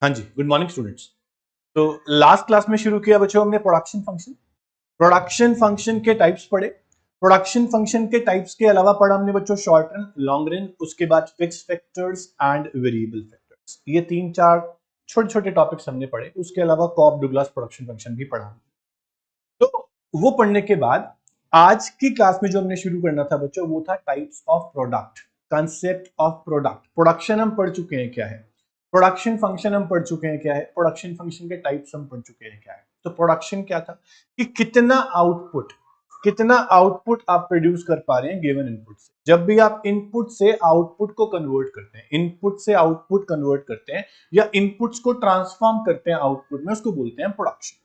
हाँ जी, good morning students. तो last class में शुरू किया बच्चों हमने प्रोडक्शन फंक्शन। प्रोडक्शन फंक्शन के टाइप्स पढ़े। प्रोडक्शन फंक्शन के टाइप्स के अलावा पढ़ा हमने बच्चों शॉर्ट रन, लॉन्ग रन, उसके बाद fixed factors and variable factors. ये 3-4 छोटे छोटे टॉपिक्स हमने पढ़े। उसके अलावा कॉब डुगलास प्रोडक्शन फंक्शन भी पढ़ा। तो वो पढ़ने के बाद आज की क्लास में जो हमने शुरू करना था बच्चों वो था types of product, concept of product. Production हम पढ़ चुके हैं क्या है, प्रोडक्शन फंक्शन हम पढ़ चुके हैं क्या है, प्रोडक्शन फंक्शन के टाइप्स हम पढ़ चुके हैं क्या है। तो प्रोडक्शन क्या था कि कितना आउटपुट आप प्रोड्यूस कर पा रहे हैं गिवन इनपुट से। जब भी आप इनपुट से आउटपुट को कन्वर्ट करते हैं, इनपुट से आउटपुट कन्वर्ट करते हैं या इनपुट्स को ट्रांसफॉर्म करते हैं आउटपुट में, उसको बोलते हैं प्रोडक्शन।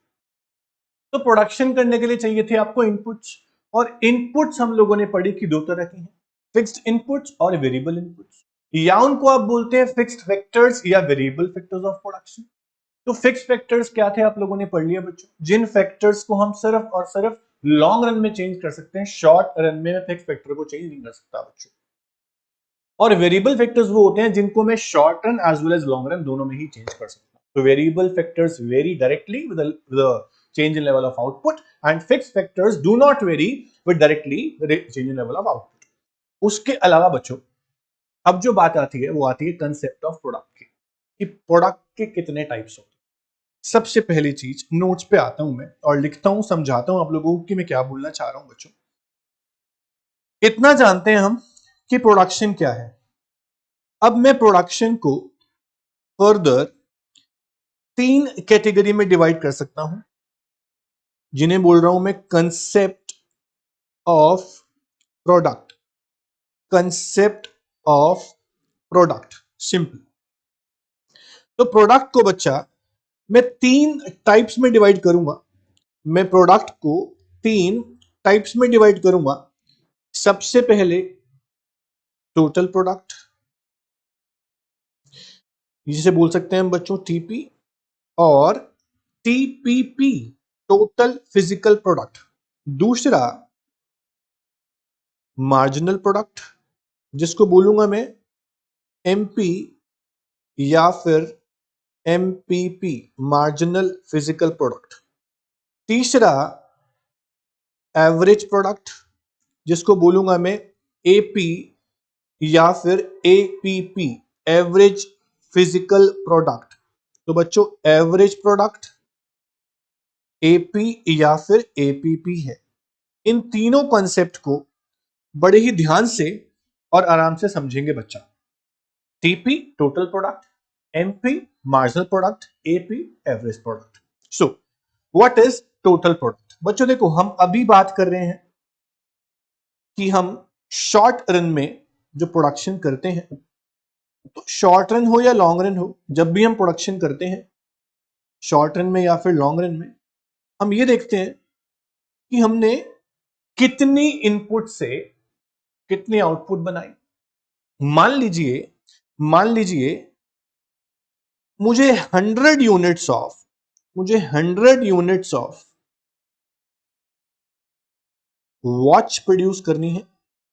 तो प्रोडक्शन करने के लिए चाहिए थे आपको इनपुट्स, और इनपुट्स हम लोगों ने पढ़ी कि दो तरह की हैं, फिक्स्ड इनपुट्स और वेरिएबल इनपुट्स, या उनको आप बोलते हैं फिक्स्ड वेक्टर्स या वेरिएबल फैक्टर्स ऑफ प्रोडक्शन। तो फिक्स्ड फैक्टर्स क्या थे आप लोगों ने पढ़ लिया बच्चों, जिन फैक्टर्स को हम सिर्फ और सिर्फ लॉन्ग रन में चेंज कर सकते हैं, शॉर्ट रन में फिक्स्ड फैक्टर को चेंज नहीं कर सकता बच्चों। और वेरिएबल फैक्टर्स वो होते हैं जिनको मैं short run as well as long run दोनों में ही चेंज कर सकता हूं। तो variable factors very directly with change in level of output and fixed factors do not vary with directly change in level of output. उसके अलावा बच्चों अब जो बात आती है वो आती है कंसेप्ट ऑफ प्रोडक्ट की, कि प्रोडक्ट के कितने टाइप्स होते हैं। सबसे पहली चीज नोट्स पे आता हूं मैं और लिखता हूं, समझाता हूं आप लोगों को कि मैं क्या बोलना चाह रहा हूं बच्चों। इतना जानते हैं हम कि प्रोडक्शन क्या है। अब मैं प्रोडक्शन को फर्दर 3 कैटेगरी में डिवाइड कर सकता हूं, जिन्हें बोल रहा हूं मैं concept of product. Concept of product simple. तो प्रोडक्ट को बच्चा मैं 3 टाइप्स में डिवाइड करूंगा। मैं प्रोडक्ट को 3 टाइप्स में डिवाइड करूंगा। सबसे पहले टोटल प्रोडक्ट, जिसे बोल सकते हैं हम बच्चों टीपी, और टीपीपी टोटल फिजिकल प्रोडक्ट। दूसरा मार्जिनल प्रोडक्ट, जिसको बोलूंगा मैं एमपी या फिर एमपीपी, मार्जिनल फिजिकल प्रोडक्ट। तीसरा एवरेज प्रोडक्ट, जिसको बोलूंगा मैं एपी या फिर एपीपी, एवरेज फिजिकल प्रोडक्ट। तो बच्चों एवरेज प्रोडक्ट, एपी या फिर एपीपी है। इन तीनों कॉन्सेप्ट को बड़े ही ध्यान से और आराम से समझेंगे बच्चा। TP total product, MP marginal product, AP average product. So what is total product? बच्चों देखो हम अभी बात कर रहे हैं कि हम शॉर्ट रन में जो प्रोडक्शन करते हैं, तो शॉर्ट रन हो या लॉन्ग रन हो, जब भी हम प्रोडक्शन करते हैं शॉर्ट रन में या फिर लॉन्ग रन में, हम ये देखते हैं कि हमने कितनी इनपुट से कितनी आउटपुट बनाई। मान लीजिए मुझे 100 यूनिट्स ऑफ वॉच प्रोड्यूस करनी है।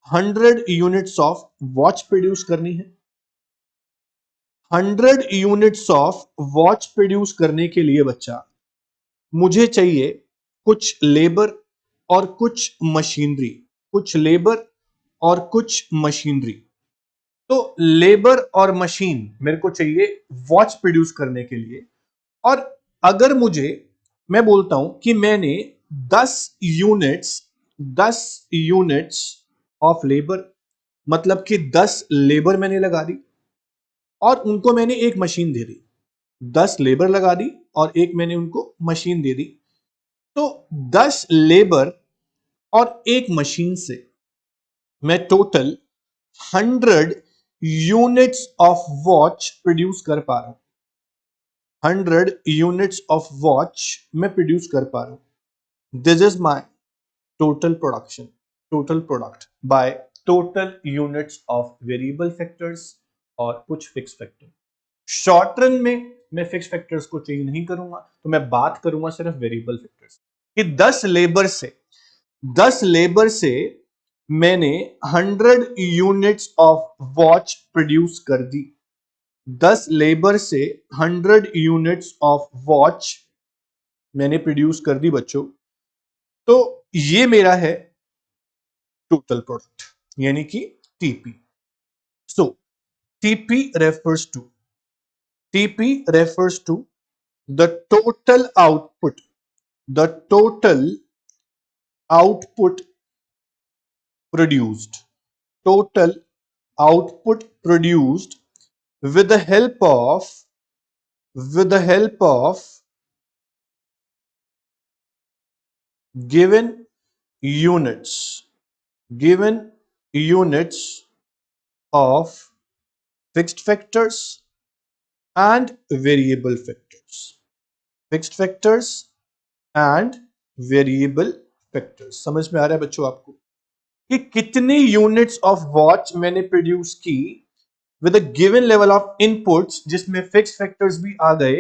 100 यूनिट्स ऑफ वॉच प्रोड्यूस करनी है। 100 यूनिट्स ऑफ वॉच प्रोड्यूस करने के लिए बच्चा मुझे चाहिए कुछ लेबर और कुछ मशीनरी, कुछ लेबर और कुछ मशीनरी। तो लेबर और मशीन मेरे को चाहिए वॉच प्रोड्यूस करने के लिए। और अगर मैं बोलता हूं कि मैंने 10 यूनिट्स ऑफ लेबर, मतलब कि 10 लेबर मैंने लगा दी और उनको मैंने एक मशीन दे दी। 10 लेबर लगा दी और एक मैंने उनको मशीन दे दी। तो 10 लेबर और एक मशीन से मैं total 100 units of watch produce कर पा रहा हूं। 100 यूनिट्स ऑफ वॉच मैं प्रोड्यूस कर पा रहा हूं। This is my total production, total product by total units of variable factors और कुछ फिक्स फैक्टर। शॉर्ट रन में मैं फिक्स फैक्टर्स को चेंज नहीं करूंगा, तो मैं बात करूंगा सिर्फ वेरिएबल फैक्टर्स कि 10 लेबर से मैंने 100 यूनिट्स ऑफ वॉच प्रोड्यूस कर दी। 10 लेबर से 100 यूनिट्स ऑफ वॉच मैंने प्रोड्यूस कर दी बच्चों, तो ये मेरा है टोटल प्रोडक्ट यानी कि TP. So TP refers to the total output, the total output produced, total output produced with the help of with the help of given units, given units of fixed factors and variable factors, fixed factors and variable factors। समझ में आ रहा है बच्चों आपको कि कितनी units of watch मैंने produce की with a given level of inputs, जिसमें फिक्स फैक्टर्स भी आ गए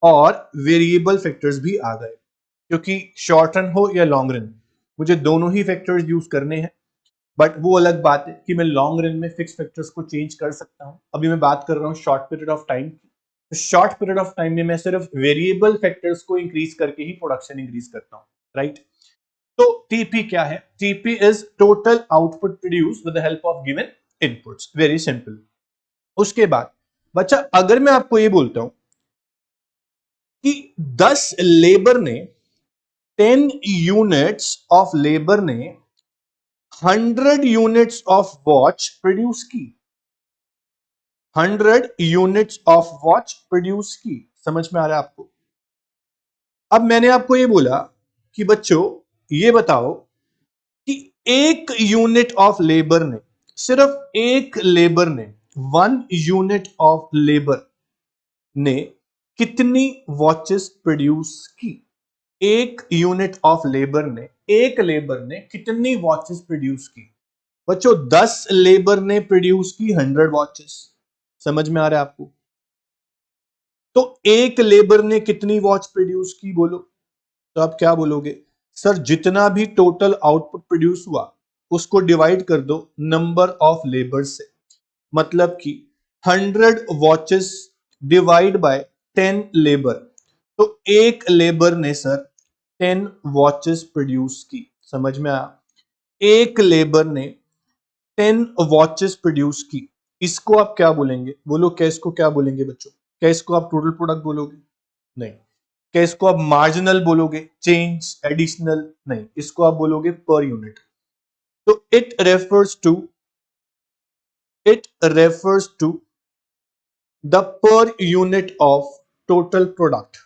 और वेरिएबल फैक्टर्स भी आ गए, क्योंकि शॉर्ट रन हो या लॉन्ग रन मुझे दोनों ही फैक्टर्स यूज करने हैं। बट वो अलग बात है कि मैं लॉन्ग रन में फिक्स फैक्टर्स को चेंज कर सकता हूं। अभी मैं बात कर रहा हूं शॉर्ट पीरियड ऑफ टाइम की, तो शॉर्ट पीरियड ऑफ टाइम में मैं सिर्फ वेरिएबल फैक्टर्स को इंक्रीज करके ही प्रोडक्शन इंक्रीज करता हूं, राइट। तो टीपी क्या है? TP is total output produce with the help of given inputs, very simple. उसके बाद बच्चा अगर मैं आपको ये बोलता हूं कि 10 लेबर ने 10 यूनिट्स ऑफ लेबर ने 100 यूनिट्स ऑफ वॉच प्रोड्यूस की, 100 यूनिट्स ऑफ वॉच प्रोड्यूस की। समझ में आ रहा है आपको? अब मैंने आपको ये बोला कि बच्चों ये बताओ कि एक यूनिट ऑफ लेबर ने, सिर्फ एक लेबर ने, 1 यूनिट ऑफ लेबर ने कितनी वॉचेस प्रोड्यूस की? एक यूनिट ऑफ लेबर ने, एक लेबर ने कितनी वॉचेस प्रोड्यूस की? बच्चों 10 लेबर ने प्रोड्यूस की 100 वॉचेस। समझ में आ रहा है आपको? तो एक लेबर ने कितनी वॉच प्रोड्यूस की बोलो? तो आप क्या बोलोगे? सर जितना भी टोटल आउटपुट प्रोड्यूस हुआ उसको डिवाइड कर दो नंबर ऑफ लेबर से, मतलब कि 100 वॉचेस डिवाइड बाय 10 लेबर। तो एक लेबर ने सर 10 वॉचेस प्रोड्यूस की। समझ में आया? एक लेबर ने 10 वॉचेस प्रोड्यूस की। इसको आप क्या बोलेंगे? बोलो, क्या इसको क्या बोलेंगे बच्चों? क्या इसको आप टोटल प्रोडक्ट बोलोगे? नहीं। क्या इसको आप मार्जिनल बोलोगे? Change, additional? नहीं, इसको आप बोलोगे पर यूनिट। तो it refers to the per unit of total product,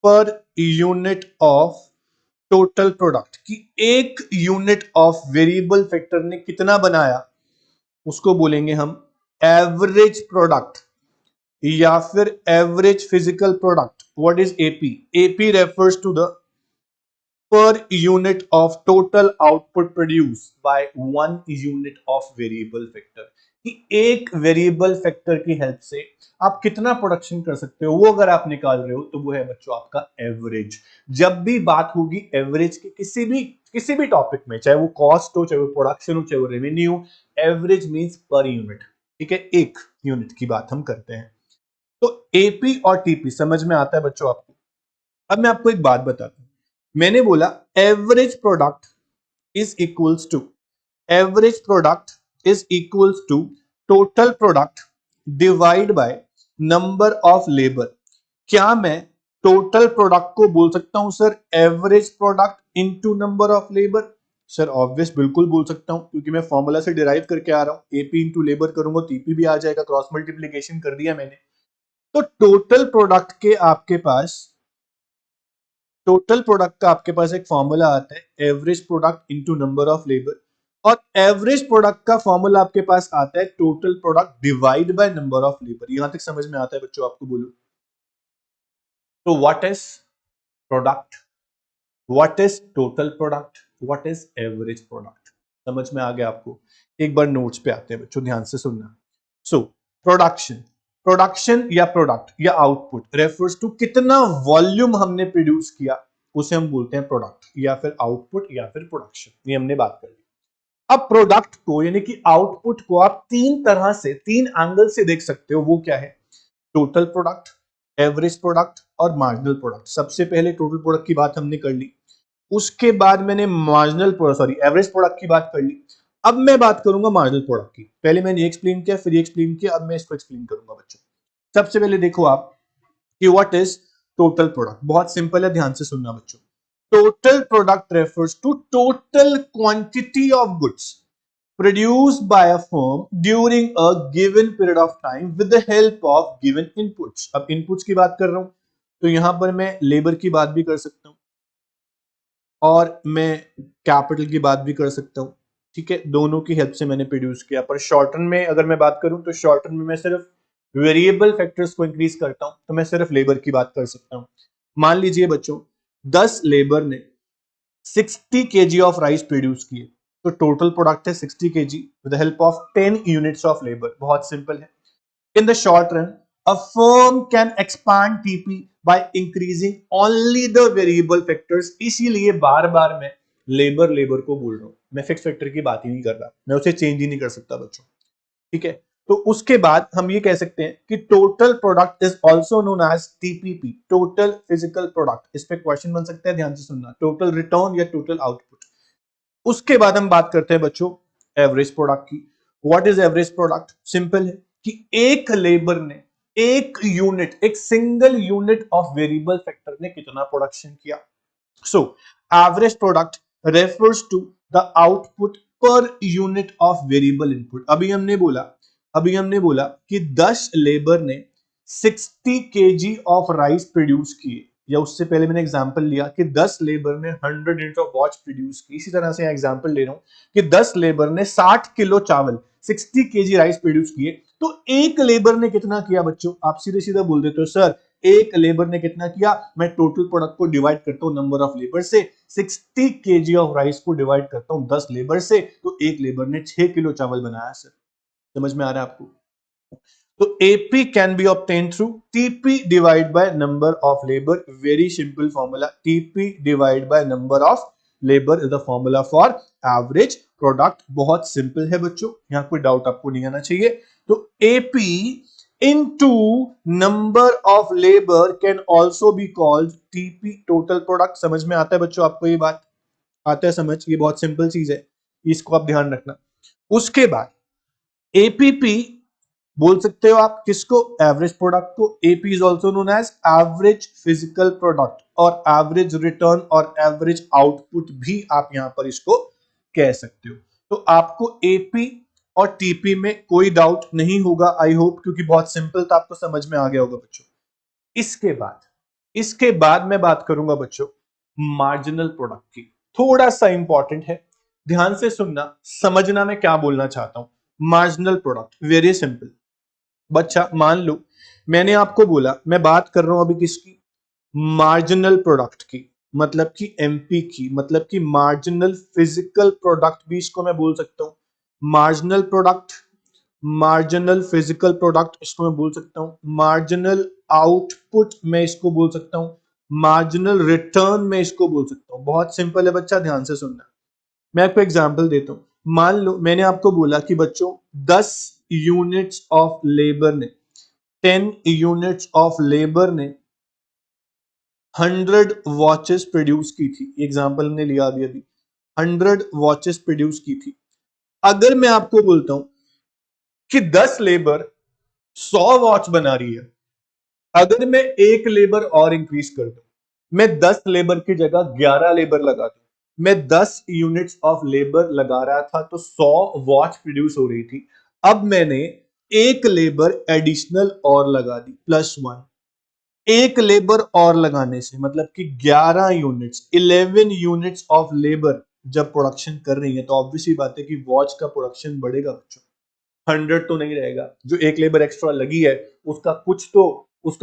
per unit of total product की एक यूनिट ऑफ वेरिएबल फैक्टर ने कितना बनाया उसको बोलेंगे हम एवरेज प्रोडक्ट या फिर average physical product. What is AP? AP refers to the per unit of total output produced by 1 unit of variable factor, कि एक वेरिएबल फैक्टर की हेल्प से आप कितना प्रोडक्शन कर सकते हो वो अगर आप निकाल रहे हो तो वो है बच्चों आपका एवरेज। जब भी बात होगी एवरेज की किसी भी टॉपिक में, चाहे वो कॉस्ट हो, चाहे वो प्रोडक्शन हो, चाहे वो revenue, average means per unit. ठीक है, एक यूनिट की बात हम करते हैं। तो एपी और टीपी समझ में आता है बच्चों आपको? अब मैं आपको एक बात बताता हूं। मैंने बोला average product is equals to, average product is equals to total product divide by number of labour. क्या मैं टोटल प्रोडक्ट को बोल सकता हूं sir average product into number of labour? Sir obvious बिल्कुल बोल सकता हूं, क्योंकि मैं फॉर्मूला से डिराइव करके आ रहा हूं। एपी इंटू लेबर करूंगा तो टीपी भी आ जाएगा, क्रॉस मल्टीप्लीकेशन कर दिया मैंने। तो टोटल प्रोडक्ट के आपके पास, टोटल प्रोडक्ट का आपके पास एक फॉर्मूला आता है average product into number of labour, और एवरेज प्रोडक्ट का फॉर्मूला आपके पास आता है total product divide by number of labour. यहां तक समझ में आता है बच्चों आपको? बोलो तो what is product, what is total product, what is average product? समझ में आ गया आपको? एक बार नोट्स पे आते हैं बच्चों, ध्यान से सुनना। सो प्रोडक्शन, प्रोडक्शन या प्रोडक्ट या आउटपुट रेफर्स टू कितना वॉल्यूम हमने प्रोड्यूस किया, उसे हम बोलते हैं प्रोडक्ट या फिर आउटपुट या फिर प्रोडक्शन। ये हमने बात कर ली। अब प्रोडक्ट को यानी कि आउटपुट को आप तीन तरह से, तीन एंगल से देख सकते हो। वो क्या है? टोटल प्रोडक्ट, एवरेज प्रोडक्ट और मार्जिनल प्रोडक्ट। सबसे पहले टोटल प्रोडक्ट की बात हमने कर ली, उसके बाद मैंने एवरेज प्रोडक्ट की बात कर ली। अब मैं बात करूंगा मार्जिनल प्रोडक्ट की। पहले मैंने ये एक्सप्लेन किया, फिर ये एक्सप्लेन किया, अब मैं इसको एक्सप्लेन करूंगा बच्चों। सबसे पहले देखो आप कि व्हाट इज टोटल प्रोडक्ट। बहुत सिंपल है, ध्यान से सुनना बच्चों। Total product refers to total quantity of goods produced by a firm during a given period of time with the help of given inputs। अब inputs की बात कर रहा हूं तो यहां पर मैं लेबर की बात भी कर सकता हूं और मैं कैपिटल की बात भी कर सकता हूं। ठीक है, दोनों की हेल्प से मैंने प्रोड्यूस किया। पर शॉर्ट टर्म में अगर मैं बात करूं तो शॉर्ट टर्म में मैं सिर्फ वेरिएबल फैक्टर्स को इंक्रीज करता हूं, तो मैं सिर्फ लेबर की बात कर सकता हूं। मान लीजिए बच्चों 10 लेबर ने 60 केजी ऑफ राइस प्रोड्यूस किए, तो टोटल प्रोडक्ट है 60 KG with the help of 10 units of labour. बहुत सिंपल है। In the short run a firm can expand TP by increasing only the variable factors. इसीलिए बार बार मैं labour labour को बोल रहा हूं, मैं फिक्स फैक्टर की बात ही नहीं कर रहा, मैं उसे चेंज ही नहीं कर सकता बच्चों। ठीक है, तो उसके बाद हम ये कह सकते हैं कि total product is also known as TPP, total physical product. इस पे क्वेश्चन बन सकता है, ध्यान से सुनना। टोटल रिटर्न या टोटल आउटपुट। उसके बाद हम बात करते हैं बच्चों एवरेज प्रोडक्ट की। What is average product? Simple है कि एक लेबर ने एक यूनिट, एक single unit of variable factor ने कितना प्रोडक्शन किया। So average product refers to the output per unit of variable input. अभी हमने बोला कि 10 लेबर ने 60 केजी ऑफ राइस प्रोड्यूस किए, या उससे पहले मैंने एग्जांपल लिया कि 10 लेबर ने 100 यूनिट ऑफ वॉच प्रोड्यूस की। इसी तरह से एग्जांपल ले रहा हूं कि 10 लेबर ने 60 किलो चावल, 60 केजी राइस प्रोड्यूस किए, तो एक लेबर ने कितना किया बच्चों? आप सीधे सीधा बोल देते हो सर एक लेबर ने कितना किया। मैं टोटल प्रोडक्ट को डिवाइड करता हूं नंबर ऑफ लेबर से, 60 केजी ऑफ राइस को डिवाइड करता हूं 10 लेबर से, तो एक लेबर ने 6 किलो चावल बनाया। सर समझ में आ रहा है आपको? तो AP can be obtained through TP divided by number of labor। Very simple formula, TP divided by number of labor is the formula for average product। बहुत सिंपल है बच्चों, यहां कोई डाउट आपको नहीं आना चाहिए। तो AP into number of labor can also be called TP, total product। समझ में आता है बच्चों आपको ये बात? आता है समझ? ये बहुत सिंपल चीज है, इसको आप ध्यान रखना। उसके बाद APP बोल सकते हो आप किसको? एवरेज प्रोडक्ट को। AP is also known as average physical product, और एवरेज रिटर्न और एवरेज आउटपुट भी आप यहां पर इसको कह सकते हो। तो आपको एपी और टीपी में कोई डाउट नहीं होगा आई होप, क्योंकि बहुत सिंपल था, आपको समझ में आ गया होगा बच्चों। इसके बाद मैं बात करूंगा बच्चों मार्जिनल प्रोडक्ट की। थोड़ा सा इंपॉर्टेंट है, ध्यान से सुनना, समझना मैं क्या बोलना चाहता हूं। मार्जिनल प्रोडक्ट वेरी सिंपल बच्चा। मान लो मैंने आपको बोला, मैं बात कर रहा हूं अभी किसकी? मार्जिनल प्रोडक्ट की, मतलब कि एमपी की, मतलब कि मार्जिनल फिजिकल प्रोडक्ट भी इसको मैं बोल सकता हूं। Marginal product, marginal physical product इसको मैं बोल सकता हूं। मार्जिनल आउटपुट मैं इसको बोल सकता हूं। मार्जिनल रिटर्न में इसको बोल सकता हूं। बहुत सिंपल है बच्चा, ध्यान से सुनना। मैं आपको एग्जांपल देता हूं। मान लो मैंने आपको बोला कि बच्चों 10 यूनिट्स ऑफ लेबर ने, 10 यूनिट्स ऑफ लेबर ने 100 वॉचेस प्रोड्यूस की थी। एग्जांपल हमने लिया अभी अभी, 100 वॉचेस प्रोड्यूस की थी। अगर मैं आपको बोलता हूं कि 10 लेबर 100 वॉच बना रही है, अगर मैं एक लेबर और इंक्रीज कर दूं, मैं 10 लेबर की जगह 11 लेबर लगा दूं, मैं 10 यूनिट्स ऑफ लेबर लगा रहा था तो 100 वॉच प्रोड्यूस हो रही थी। अब मैंने एक लेबर एडिशनल और लगा दी, +1। एक लेबर और लगाने से मतलब कि 11 यूनिट्स, 11 यूनिट्स ऑफ लेबर जब प्रोडक्शन कर रही है, तो ऑब्वियसली बात है कि वॉच का प्रोडक्शन बढ़ेगा बच्चों। 100 तो नहीं रहेगा, जो एक लेबर एक्स्ट्रा लगी है उसका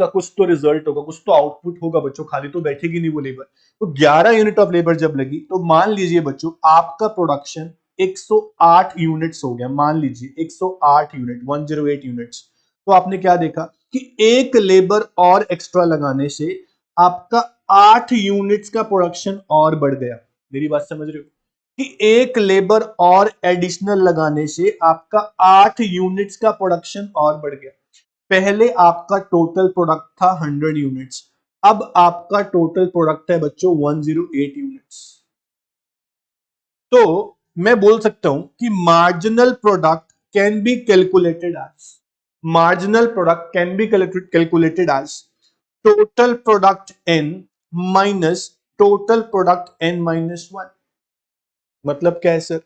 कुछ तो रिजल्ट होगा, कुछ तो आउटपुट होगा बच्चों, खाली तो बैठेगी नहीं वो लेबर। तो 11 यूनिट ऑफ लेबर जब लगी, तो मान लीजिए बच्चों आपका प्रोडक्शन 108 यूनिट्स हो गया। मान लीजिए 108 यूनिट, 108 यूनिट्स। तो आपने क्या देखा कि एक लेबर और एक्स्ट्रा लगाने से आपका 8 यूनिट्स का प्रोडक्शन और बढ़ गया। मेरी बात समझ रहे हो कि एक लेबर और एडिशनल लगाने से आपका 8 यूनिट्स का प्रोडक्शन और बढ़ गया। पहले आपका टोटल प्रोडक्ट था 100 यूनिट्स, अब आपका टोटल प्रोडक्ट है बच्चों 108 यूनिट्स। तो मैं बोल सकता हूं कि marginal product can be calculated as, marginal product can be calculated as total product n minus total product n minus one. मतलब क्या है सर,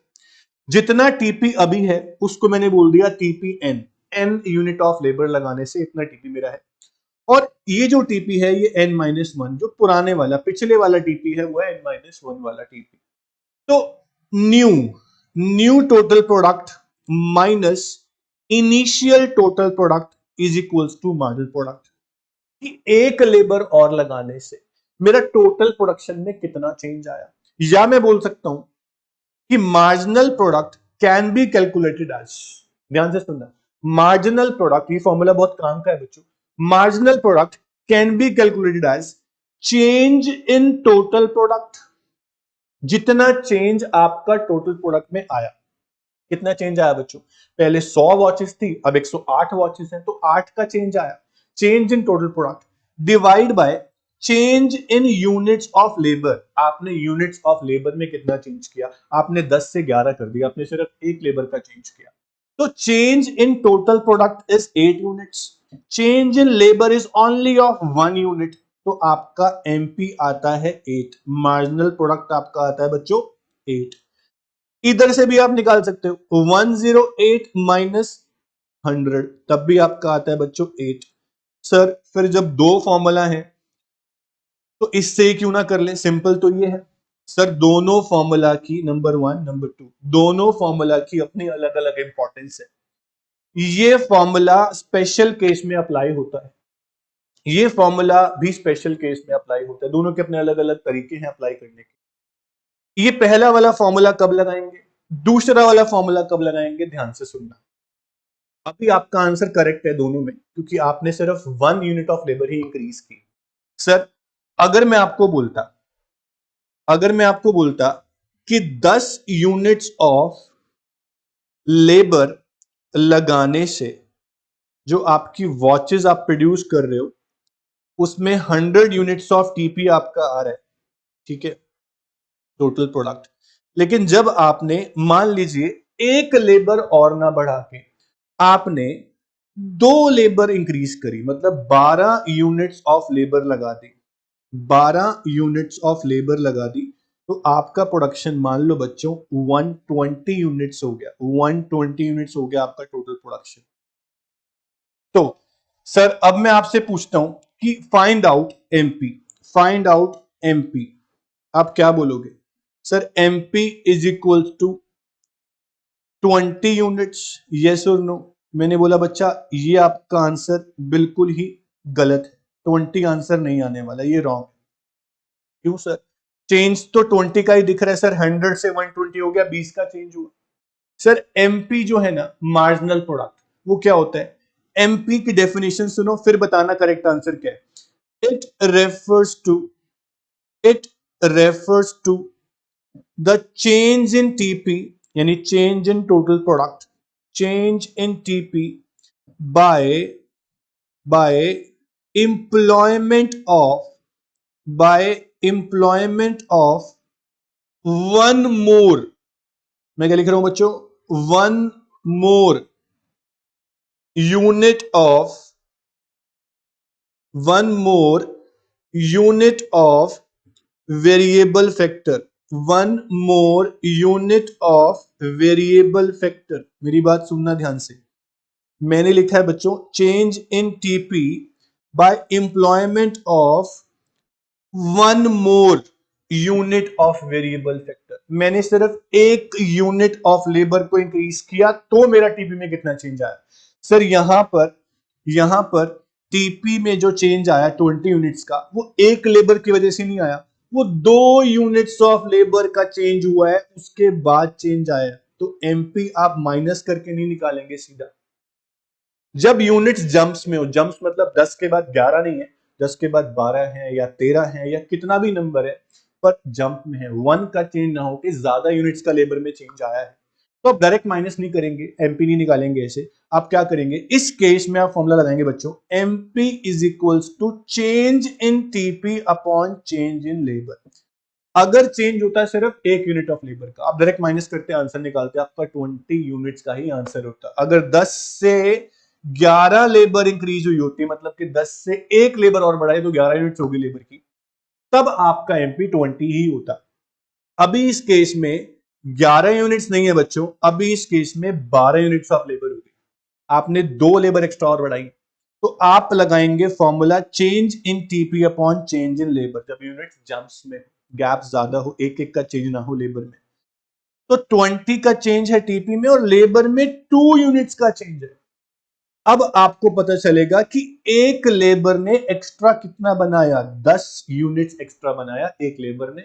जितना टीपी अभी है उसको मैंने बोल दिया TP n, n unit of labour लगाने से इतना टीपी मेरा है, और ये जो टीपी है ये एन माइनस वन, जो पुराने वाला पिछले वाला टीपी है वो है एन माइनस वन वाला टीपी। तो new new total product minus initial total product is equals to marginal product, कि एक लेबर और लगाने से मेरा टोटल प्रोडक्शन में कितना चेंज आया। या मैं बोल सकता हूं कि marginal product can be calculated as, ध्यान से सुनना, मार्जिनल प्रोडक्ट, ये फॉर्मूला बहुत काम का है बच्चों, marginal product can be calculated as change in total product. जितना चेंज आपका टोटल प्रोडक्ट में आया, कितना चेंज आया बच्चों, पहले 100 वॉचेस थी अब 108 वॉचेस हैं, तो 8 का चेंज आया, change in total product divide bye change in units of labour. आपने यूनिट्स ऑफ लेबर में कितना चेंज किया, आपने 10 से 11 कर दिया, आपने सिर्फ एक लेबर का चेंज किया। तो change in total product is 8 units, change in labour is only of 1 unit, तो आपका एमपी आता है 8, मार्जिनल प्रोडक्ट आपका आता है बच्चों 8। इधर से भी आप निकाल सकते हो 108 माइनस 100, तब भी आपका आता है बच्चों 8। सर फिर जब दो फॉर्मूला है तो इससे क्यों ना कर लें, सिंपल तो ये है सर, दोनों फॉर्मूला की नंबर 1 नंबर 2 दोनों फॉर्मूला की अपनी अलग अलग इंपॉर्टेंस है। ये फॉर्मूला स्पेशल केस में अप्लाई होता है, ये फॉर्मूला भी स्पेशल केस में अप्लाई होता है, दोनों के अपने अलग अलग तरीके हैं अप्लाई करने के। ये पहला वाला फॉर्मूला कब लगाएंगे, दूसरा वाला फॉर्मूला कब लगाएंगे, ध्यान से सुनना। अभी आपका आंसर करेक्ट है दोनों में, क्योंकि आपने सिर्फ 1 unit of labour he increase की। सर अगर मैं आपको बोलता, अगर मैं आपको बोलता कि 10 यूनिट्स ऑफ लेबर लगाने से जो आपकी वॉचेस आप प्रोड्यूस कर रहे हो उसमें 100 यूनिट्स ऑफ टीपी आपका आ रहा है, ठीक है, टोटल प्रोडक्ट। लेकिन जब आपने मान लीजिए एक लेबर और ना बढ़ा के आपने 2 लेबर इंक्रीज करी, मतलब 12 यूनिट्स ऑफ लेबर लगा दी, 12 यूनिट्स ऑफ लेबर लगा दी, तो आपका प्रोडक्शन मान लो बच्चों 120 यूनिट्स हो गया, 120 यूनिट्स हो गया आपका टोटल प्रोडक्शन। तो सर अब मैं आपसे पूछता हूं कि find out MP, find out MP, आप क्या बोलोगे sir, MP is equal to 20 units, yes और नो। मैंने बोला बच्चा ये आपका आंसर बिल्कुल ही गलत है, 20 आंसर नहीं आने वाला, ये रॉन्ग है। क्यों सर, चेंज तो 20 का ही दिख रहा है सर, 100 से 120 हो गया, 20 का चेंज हुआ। सर एमपी जो है ना मार्जिनल प्रोडक्ट, वो क्या होता है, एमपी की डेफिनेशन सुनो फिर बताना करेक्ट आंसर क्या है। It refers to, it refers to the change in TP, यानी change in total product, change in TP by by employment of, by employment of one more, मैं क्या लिख रहा हूं बच्चों, one more unit of, one more unit of variable factor, one more unit of variable factor. मेरी बात सुनना ध्यान से, मैंने लिखा है बच्चों change in TP by employment of one more unit of variable factor. मैंने सिर्फ एक यूनिट ऑफ लेबर को इंक्रीज किया तो मेरा टीपी में कितना चेंज आया। सर यहां पर टीपी में जो चेंज आया 20 यूनिट्स का, वो एक लेबर की वजह से नहीं आया, वो 2 यूनिट्स ऑफ लेबर का चेंज हुआ है उसके बाद चेंज आया। तो एमपी आप माइनस करके नहीं निकालेंगे सीधा, जब यूनिट्स जंप्स में हो, जंप्स मतलब 10 के बाद 11 नहीं है, 10 के बाद 12 है या 13 है या कितना भी नंबर है, पर जंप में है, 1 का चेंज ना हो कि ज्यादा यूनिट्स का लेबर में चेंज आया है, तो आप डायरेक्ट माइनस नहीं करेंगे, एमपी नहीं निकालेंगे ऐसे। आप क्या करेंगे, इस केस में आप फॉर्मूला लगाएंगे बच्चों, MP is equals to change in TP upon change in labour. अगर चेंज होता है सिर्फ 1 यूनिट ऑफ लेबर का, आप डायरेक्ट माइनस करते हैं, आंसर निकालते हैं, आपका 20 यूनिट्स का ही आंसर होता है। अगर 10 से 11 लेबर इंक्रीज हुई होती है, मतलब कि 10 से 1 लेबर और बढ़ाई तो 11 यूनिट्स होगी लेबर की, तब आपका एमपी 20 ही होता। अभी इस केस में 11 यूनिट्स नहीं है बच्चों, अभी इस केस में 12 यूनिट्स ऑफ लेबर होगी। आपने 2 लेबर एक्स्ट्रा और बढ़ाई, तो आप लगाएंगे formula change in TP upon change in labour, जब यूनिट जंप्स में गैप ज्यादा हो, एक एक का चेंज ना हो लेबर में। तो 20 का चेंज है टीपी में और लेबर में 2 यूनिट्स का चेंज है। अब आपको पता चलेगा कि एक लेबर ने एक्स्ट्रा कितना बनाया, 10 यूनिट्स एक्स्ट्रा बनाया एक लेबर ने,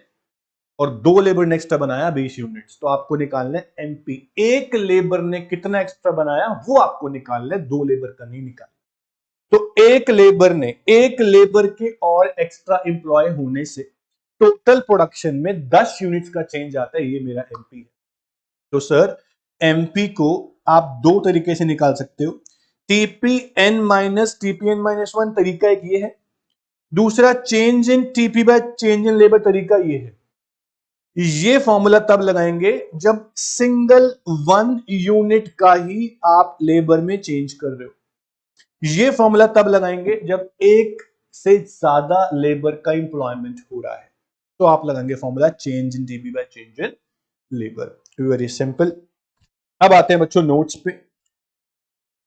और 2 लेबर ने एक्स्ट्रा बनाया 20 यूनिट्स। तो आपको निकालना है एमपी, एक लेबर ने कितना एक्स्ट्रा बनाया वो आपको निकालना है, 2 लेबर का नहीं निकालना। तो एक लेबर के और एक्स्ट्रा इंप्लॉय होने से टोटल प्रोडक्शन में 10 यूनिट्स का चेंज आता है, ये मेरा एमपी है। तो सर एमपी को आप 2 तरीके से निकाल सकते हो, टीपीएन माइनस टीपीएन माइनस 1 तरीका एक ये है, दूसरा change in TP by change in labour तरीका ये है। ये फॉर्मूला तब लगाएंगे जब सिंगल 1 यूनिट का ही आप लेबर में चेंज कर रहे हो। ये फॉर्मूला तब लगाएंगे जब एक से ज्यादा लेबर का इंप्लॉयमेंट हो रहा है, तो आप लगाएंगे formula change in TP by change in labour. Very simple. अब आते हैं बच्चों नोट्स पे।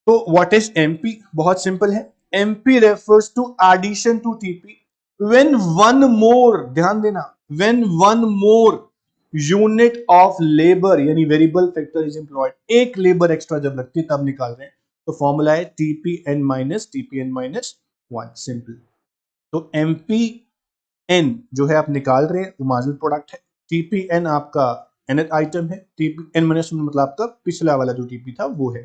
तो व्हाट इज एमपी, बहुत सिंपल है, MP refers to addition to TP when one more, ध्यान देना, when one more unit of labour यानी वेरिएबल फैक्टर इज एम्प्लॉयड, एक लेबर एक्स्ट्रा जब लगती है तब निकाल रहे हैं। तो फॉर्मूला है TPN minus TPN minus 1, simple. तो एमपी एन जो है आप निकाल रहे हैं वो मार्जिनल प्रोडक्ट है, टीपीएन आपका nth आइटम है, टीपीएन माइनस मतलब आपका पिछला वाला जो टीपी था वो है।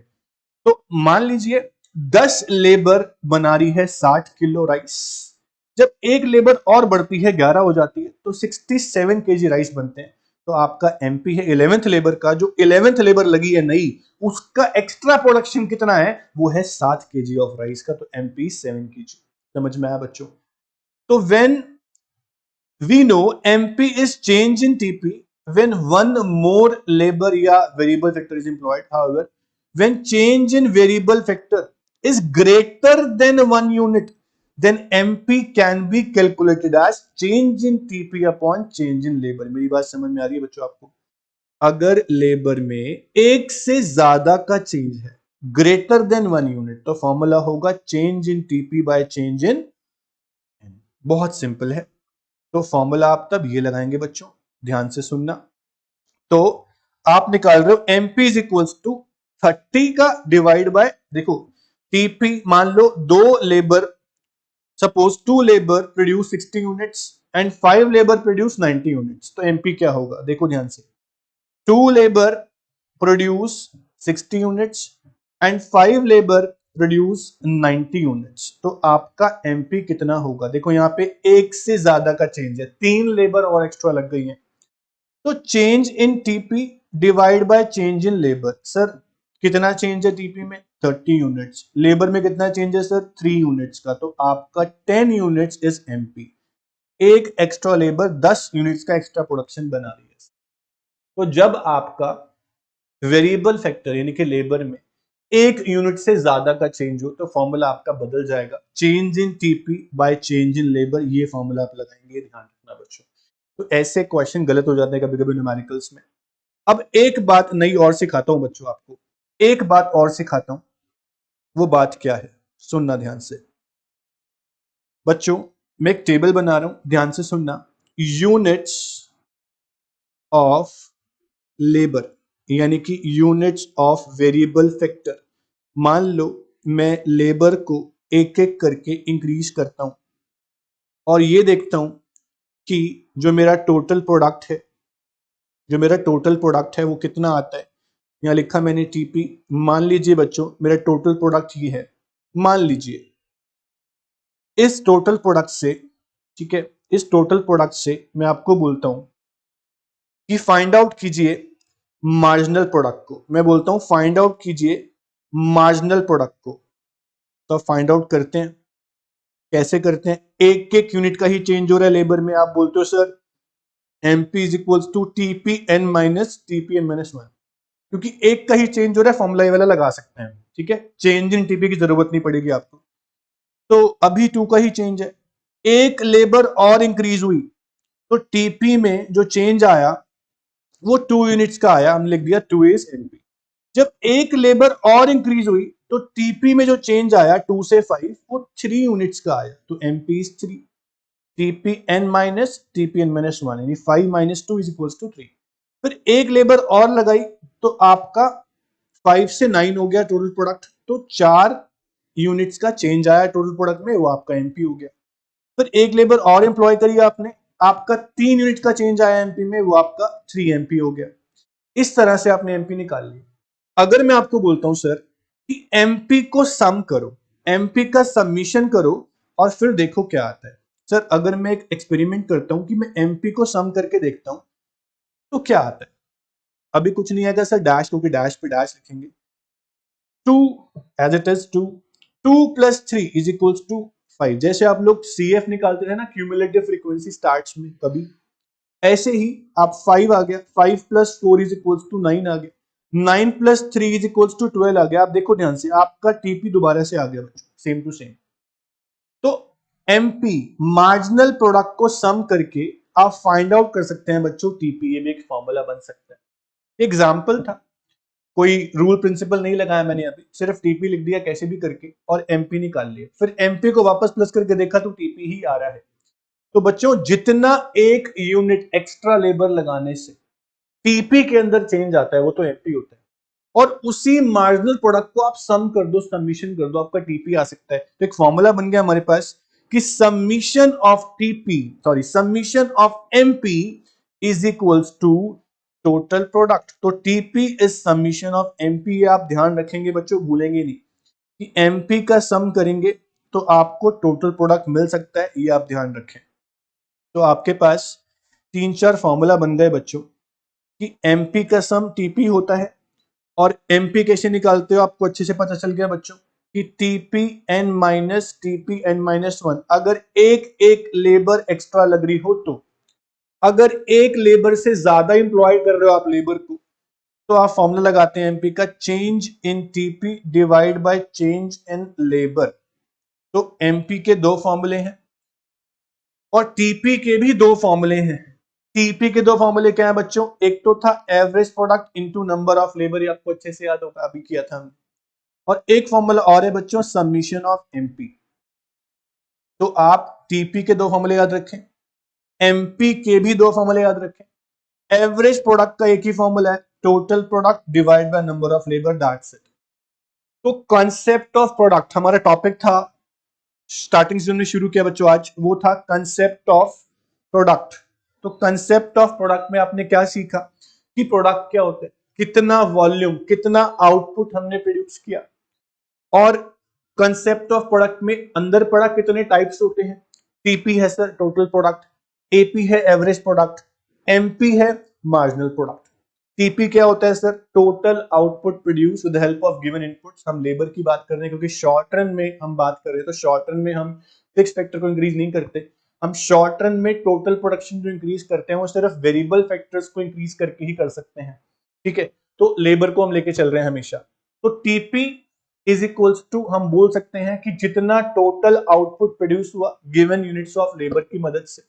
तो मान लीजिए 10 लेबर बना रही है 60 किलो राइस, जब एक लेबर और बढ़ती है 11 हो जाती है तो 67 केजी राइस बनते हैं। तो आपका एमपी है 11th लेबर का, जो 11th लेबर लगी है नई, उसका एक्स्ट्रा प्रोडक्शन कितना है, वो है 7 केजी ऑफ राइस का, तो एमपी 7 केजी। समझ में आया बच्चों? तो when we know MP is change in TP when one more labour या variable factor is employed, however when change in variable factor is greater than 1 unit, then MP can be calculated as change in TP upon change in labor। मेरी बात समझ में आ रही है बच्चों आपको? अगर लेबर में एक से ज्यादा का चेंज है ग्रेटर देन 1 यूनिट, तो फॉर्मूला होगा change in TP by change इन, बहुत सिंपल है। तो फॉर्मूला आप तब ये लगाएंगे बच्चों, ध्यान से सुनना। तो आप निकाल रहे हो एमपी इज इक्वल्स टू 30 का डिवाइड बाय, देखो टीपी मान लो 2 labour, suppose 2 labour produce 60 units and 5 labour produce 90 units, तो एमपी क्या होगा, देखो ध्यान से, 2 labour produce 60 units and 5 labour produce 90 units, तो आपका एमपी कितना होगा? देखो यहां पे एक से ज्यादा का चेंज है, 3 लेबर और एक्स्ट्रा लग गई है, तो change in TP divide by change in labour. Sir कितना चेंज है टीपी में? 30 यूनिट्स। लेबर में कितना चेंज है सर? 3 यूनिट्स का, तो आपका 10 यूनिट्स इज एमपी। एक एक्स्ट्रा लेबर 10 यूनिट्स का एक्स्ट्रा प्रोडक्शन बना रही है। तो जब आपका वेरिएबल फैक्टर यानी कि लेबर में 1 यूनिट से ज्यादा का चेंज हो, तो फॉर्मूला आपका बदल जाएगा, change in TP by change in labour, ये फॉर्मूला आप लगाएंगे, ध्यान रखना बच्चों। तो ऐसे क्वेश्चन गलत हो जाते हैं कभी कभी न्यूमेरिकल्स में। अब एक बात नई और सिखाता हूं बच्चों आपको, एक बात और सिखाता हूं, वो बात क्या है, सुनना ध्यान से बच्चों। मैं एक टेबल बना रहा हूं, ध्यान से सुनना, यूनिट्स ऑफ लेबर यानी कि यूनिट्स ऑफ वेरिएबल फैक्टर। मान लो मैं लेबर को एक एक करके इंक्रीज करता हूं और ये देखता हूं कि जो मेरा टोटल प्रोडक्ट है, जो मेरा टोटल प्रोडक्ट है वो कितना आता है। यहां लिखा मैंने टीपी, मान लीजिए बच्चों मेरा टोटल प्रोडक्ट ये है, मान लीजिए इस टोटल प्रोडक्ट से, ठीक है, इस टोटल प्रोडक्ट से मैं आपको बोलता हूं कि फाइंड आउट कीजिए मार्जिनल प्रोडक्ट को, मैं बोलता हूं फाइंड आउट कीजिए मार्जिनल प्रोडक्ट को। तो फाइंड आउट करते हैं, कैसे करते हैं? एक एक यूनिट का ही चेंज हो रहा है लेबर में, आप बोलते हो sir MP is equals to TP n minus 1, क्योंकि एक का ही चेंज हो रहा है, फॉर्मूला ये वाला लगा सकते हैं, ठीक है, चेंज इन टीपी की जरूरत नहीं पड़ेगी आपको। तो अभी 2 का ही चेंज है, एक लेबर और इंक्रीज हुई तो टीपी में जो चेंज आया वो 2 यूनिट्स का आया, हमने लिख दिया 2 इज एमपी। जब एक लेबर और इंक्रीज हुई तो टीपी में जो चेंज आया 2 से 5 वो 3 यूनिट्स का आया, तो MP is 3। TP n minus 1 यानी 5 माइनस 2 इज इक्वल्स टू 3। फिर एक लेबर और लगाई तो आपका 5 से 9 हो गया टोटल प्रोडक्ट, तो 4 यूनिट्स का चेंज आया टोटल प्रोडक्ट में, वो आपका एमपी हो गया। फिर एक लेबर और एम्प्लॉय करी आपने, आपका 3 यूनिट का चेंज आया एमपी में, वो आपका 3 एमपी हो गया। इस तरह से आपने एमपी निकाल लिया। अगर मैं आपको बोलता हूं सर कि एमपी को सम करो, एमपी का सबमिशन करो और फिर देखो क्या आता है। सर अगर मैं एक एक्सपेरिमेंट करता हूं कि मैं एमपी को सम करके देखता हूं तो क्या आता है? अभी कुछ नहीं आएगा सर, डैश, क्योंकि डैश पे डैश लिखेंगे। 2 as it is 2, 2 plus 3 is equals to 5। जैसे आप लोग सीएफ निकालते हैं ना, क्यूमुलेटिव फ्रीक्वेंसी स्टार्ट्स में कभी, ऐसे ही आप 5 आ गया, 5 प्लस 4 इज इक्वल्स टू 9 आ गया, 9 प्लस 3 इज इक्वल्स टू 12 आ गया। आप देखो ध्यान से, आपका टीपी दोबारा से आ गया बच्चों, सेम टू सेम। तो एमपी मार्जिनल प्रोडक्ट को सम करके आप फाइंड आउट कर सकते हैं बच्चों टीपी, ये भी एक फॉर्मूला बन सकता है। एग्जाम्पल था, कोई रूल प्रिंसिपल नहीं लगाया मैंने, अभी सिर्फ टीपी लिख दिया कैसे भी करके और एमपी निकाल लिया, फिर एमपी को वापस प्लस करके देखा तो टीपी ही आ रहा है। तो बच्चों जितना एक यूनिट एक्स्ट्रा लेबर लगाने से टीपी के अंदर चेंज आता है वो तो एमपी होता है, और उसी मार्जिनल प्रोडक्ट को आप सम कर दो, सबमिशन कर दो, आपका टीपी आ सकता है। तो एक फॉर्मूला बन गया हमारे पास कि submission of TP, sorry submission of MP is equals to total product. तो TP is submission of MP, आप ध्यान रखेंगे बच्चों, भूलेंगे नहीं कि एमपी का सम करेंगे तो आपको टोटल प्रोडक्ट मिल सकता है, ये आप ध्यान रखें। तो आपके पास 3-4 फॉर्मूला बन गए बच्चों कि एमपी का सम टीपी होता है, और एमपी कैसे निकालते हो आपको अच्छे से पता चल गया बच्चों कि टीपी एन माइनस 1, अगर एक एक लेबर एक्स्ट्रा लग रही हो तो, अगर एक लेबर से ज्यादा इंप्लॉय कर रहे हो आप लेबर को, तो आप फॉर्मूला लगाते हैं एमपी का, change in TP divide by change in labour. तो एमपी के 2 फॉर्मूले हैं और टीपी के भी 2 फॉर्मूले हैं। टीपी के 2 फॉर्मूले क्या है बच्चों? एक तो था average product into number of labour, ये आपको अच्छे से याद होगा, अभी किया था हमने। और एक फॉर्मूला और है बच्चों, सबमिशन ऑफ एमपी। तो आप टीपी के 2 फॉर्मूले याद रखें, एमपी के भी 2 फॉर्मूले याद रखें। एवरेज प्रोडक्ट का एक ही फॉर्मूला है, total product divide by number of labour, that's it. तो कॉन्सेप्ट ऑफ प्रोडक्ट हमारा टॉपिक था, स्टार्टिंग से हमने शुरू किया बच्चों आज, वो था कंसेप्ट ऑफ प्रोडक्ट। तो कंसेप्ट ऑफ प्रोडक्ट में आपने क्या सीखा कि प्रोडक्ट क्या होता है, कितना वॉल्यूम, कितना आउटपुट हमने प्रोड्यूस किया, और कंसेप्ट ऑफ प्रोडक्ट में अंदर पड़ा कितने टाइप्स होते हैं। टीपी है सर टोटल प्रोडक्ट, एपी है एवरेज प्रोडक्ट, एमपी है मार्जिनल प्रोडक्ट। टीपी क्या होता है sir? Total output produce with help of given inputs. हम लेबर की बात कर रहे हैं क्योंकि शॉर्ट रन में हम बात कर रहे हैं, तो शॉर्ट रन में हम फिक्स फैक्टर को इंक्रीज नहीं करते, हम शॉर्ट रन में टोटल प्रोडक्शन जो इंक्रीज करते हैं वो सिर्फ वेरिएबल फैक्टर्स को इंक्रीज करके ही कर सकते हैं, ठीक है। तो लेबर को हम लेके चल रहे हैं हमेशा। तो टीपी इज इक्वल्स टू, हम बोल सकते हैं कि जितना टोटल आउटपुट प्रोड्यूस हुआ गिवन यूनिट्स ऑफ लेबर की मदद से।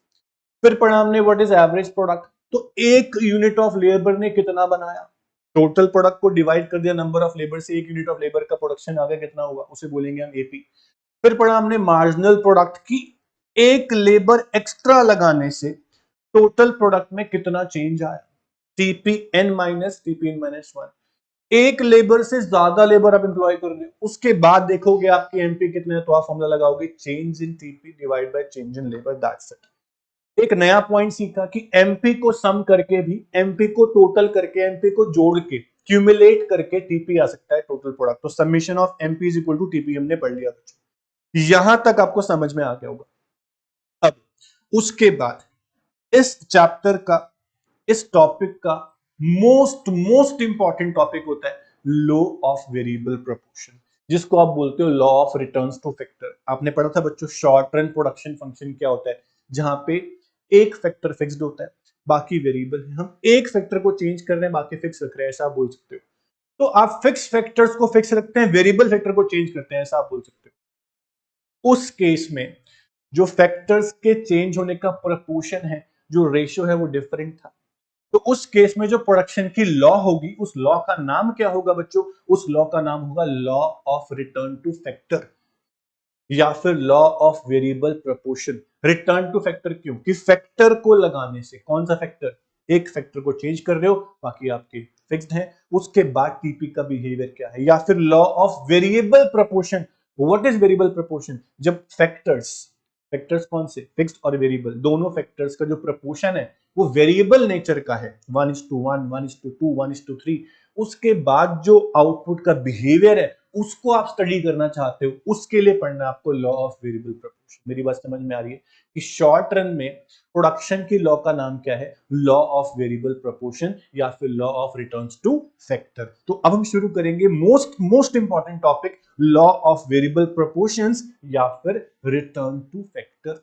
फिर पढ़ा हमने व्हाट इज एवरेज प्रोडक्ट, तो एक यूनिट ऑफ लेबर ने कितना बनाया, टोटल प्रोडक्ट को डिवाइड कर दिया नंबर ऑफ लेबर से, एक यूनिट ऑफ लेबर का प्रोडक्शन आ गया कितना हुआ, उसे बोलेंगे हम एपी। फिर पढ़ा हमने मार्जिनल प्रोडक्ट की, एक लेबर एक्स्ट्रा लगाने से टोटल प्रोडक्ट में कितना चेंज आया, टीपी एन माइनस 1। एक लेबर से ज्यादा लेबर आप इंप्लॉय कर रहे हो, उसके बाद देखोगे आपके एमपी कितने हैं, तो आप फॉर्मूला लगाओगे change in TP divide by change in labour, that's it. एक नया पॉइंट सीखा कि एमपी को सम करके भी, एमपी को टोटल करके, एमपी को जोड़ के, क्यूमुलेट करके टीपी आ सकता है टोटल प्रोडक्ट। तो submission of MP is equal to TP हमने पढ़ लिया बच्चों, यहां तक आपको समझ में आ गया होगा। अब उसके बाद इस चैप्टर का, इस टॉपिक का मोस्ट मोस्ट इंपॉर्टेंट टॉपिक होता है लॉ ऑफ वेरिएबल प्रोपोर्शन, जिसको आप बोलते हो law of returns two factor. आपने पढ़ा था बच्चों शॉर्ट रन प्रोडक्शन फंक्शन क्या होता है, जहां पे एक फैक्टर फिक्स्ड होता है, बाकी वेरिएबल है। हम एक फैक्टर को चेंज कर रहे हैं, बाकी फिक्स रख रहे हैं, ऐसा आप बोल सकते हो। तो आप फिक्स फैक्टर्स को फिक्स रखते हैं, वेरिएबल फैक्टर को चेंज करते हैं, ऐसा आप बोल सकते हो। उस केस में जो फैक्टर्स के चेंज होने का प्रोपोर्शन है, जो रेशियो है, वो डिफरेंट था। तो उस केस में जो प्रोडक्शन की लॉ होगी, उस लॉ का नाम क्या होगा बच्चों? उस लॉ का नाम होगा law of return to factor, या फिर law of variable proportion. Return to factor क्यों? कि फैक्टर को लगाने से, कौन सा फैक्टर? एक फैक्टर को चेंज कर रहे हो, बाकी आपके फिक्स्ड है, उसके बाद टीपी का बिहेवियर क्या है। या फिर law of variable proportion. What is variable proportion? जब फैक्टर्स, फैक्टर्स कौन से? फिक्स्ड और वेरिएबल, दोनों फैक्टर्स का जो प्रोपोर्शन है वो वेरिएबल नेचर का है, 1:1, 1:2, 1:3, उसके बाद जो आउटपुट का बिहेवियर है उसको आप स्टडी करना चाहते हो, उसके लिए पढ़ना आपको लॉ ऑफ वेरिएबल प्रोपोर्शन। मेरी बात समझ में आ रही है कि शॉर्ट रन में प्रोडक्शन की लॉ का नाम क्या है? लॉ ऑफ वेरिएबल प्रोपोर्शन, या फिर law of returns two factor. तो अब हम शुरू करेंगे most most important topic, law of variable proportions या फिर रिटर्न टू फैक्टर।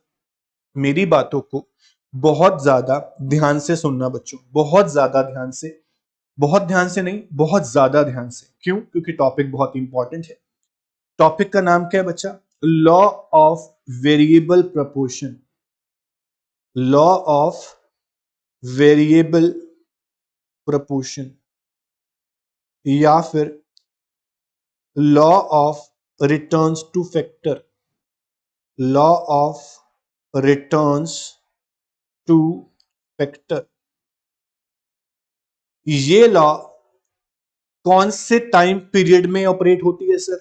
मेरी बातों को बहुत ज्यादा ध्यान से सुनना बच्चों, बहुत ज्यादा ध्यान से, बहुत ध्यान से नहीं, बहुत ज्यादा ध्यान से। क्यों? क्योंकि टॉपिक बहुत इंपॉर्टेंट है। टॉपिक का नाम क्या है बच्चा? Law of variable proportion. Law of variable proportion या फिर law of returns two factor. Law of returns two factor. ये लॉ कौन से टाइम पीरियड में ऑपरेट होती है सर?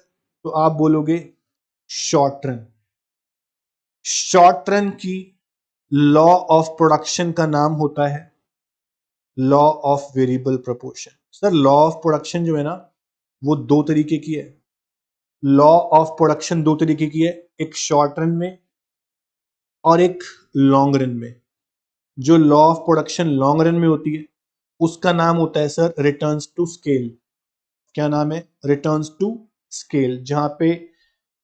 तो आप बोलोगे शॉर्ट रन। शॉर्ट रन की लॉ ऑफ प्रोडक्शन का नाम होता है law of variable proportion. Sir law of production जो है ना, वो दो तरीके की है। लॉ ऑफ प्रोडक्शन दो तरीके की है, एक शॉर्ट रन में और एक लॉन्ग रन में। जो law of production long run में होती है उसका नाम होता है सर रिटर्न्स टू स्केल। क्या नाम है? रिटर्न्स टू स्केल, जहां पे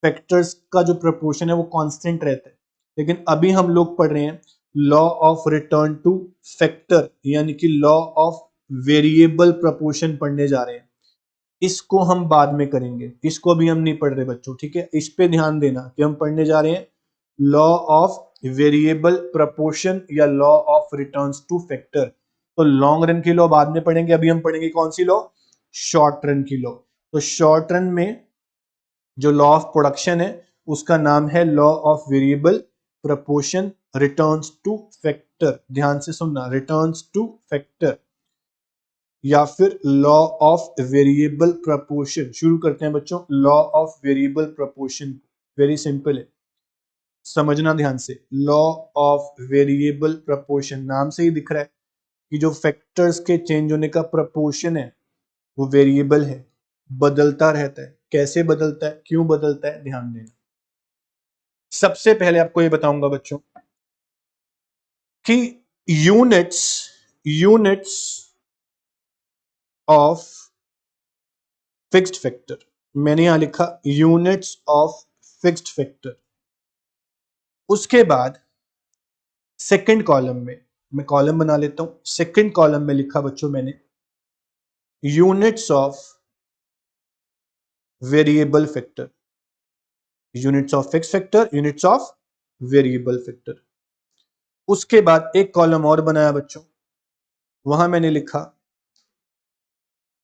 फैक्टर्स का जो प्रोपोर्शन है वो कांस्टेंट रहता है। लेकिन अभी हम लोग पढ़ रहे हैं law of return to factor, यानी कि लॉ ऑफ वेरिएबल प्रोपोर्शन पढ़ने जा रहे हैं। इसको हम बाद में करेंगे, इसको अभी हम नहीं पढ़ रहे बच्चों, ठीक है? इस पे ध्यान देना कि हम पढ़ने जा रहे हैं लॉ ऑफ वेरिएबल प्रोपोर्शन या law of returns two factor. तो लॉन्ग रन की लॉ बाद में पढ़ेंगे, अभी हम पढ़ेंगे कौन सी लॉ? शॉर्ट रन की लॉ। तो शॉर्ट रन में जो लॉ ऑफ प्रोडक्शन है उसका नाम है law of variable proportion returns to factor. ध्यान से सुनना, रिटर्न्स टू फैक्टर या फिर लॉ ऑफ वेरिएबल प्रोपोर्शन। शुरू करते हैं बच्चों law of variable proportion. Very simple है, समझना ध्यान से। लॉ ऑफ वेरिएबल प्रोपोर्शन, नाम से ही दिख रहा है कि जो फैक्टर्स के चेंज होने का प्रोपोर्शन है वो वेरिएबल है, बदलता रहता है। कैसे बदलता है, क्यों बदलता है, ध्यान देना। सबसे पहले आपको ये बताऊंगा बच्चों कि units units of fixed factor, मैंने यहां लिखा यूनिट्स ऑफ फिक्स्ड फैक्टर। उसके बाद सेकंड कॉलम में, मैं कॉलम बना लेता हूं, सेकंड कॉलम में लिखा बच्चों मैंने units of variable factor. Units of fixed factor, units of variable factor. उसके बाद एक कॉलम और बनाया बच्चों, वहां मैंने लिखा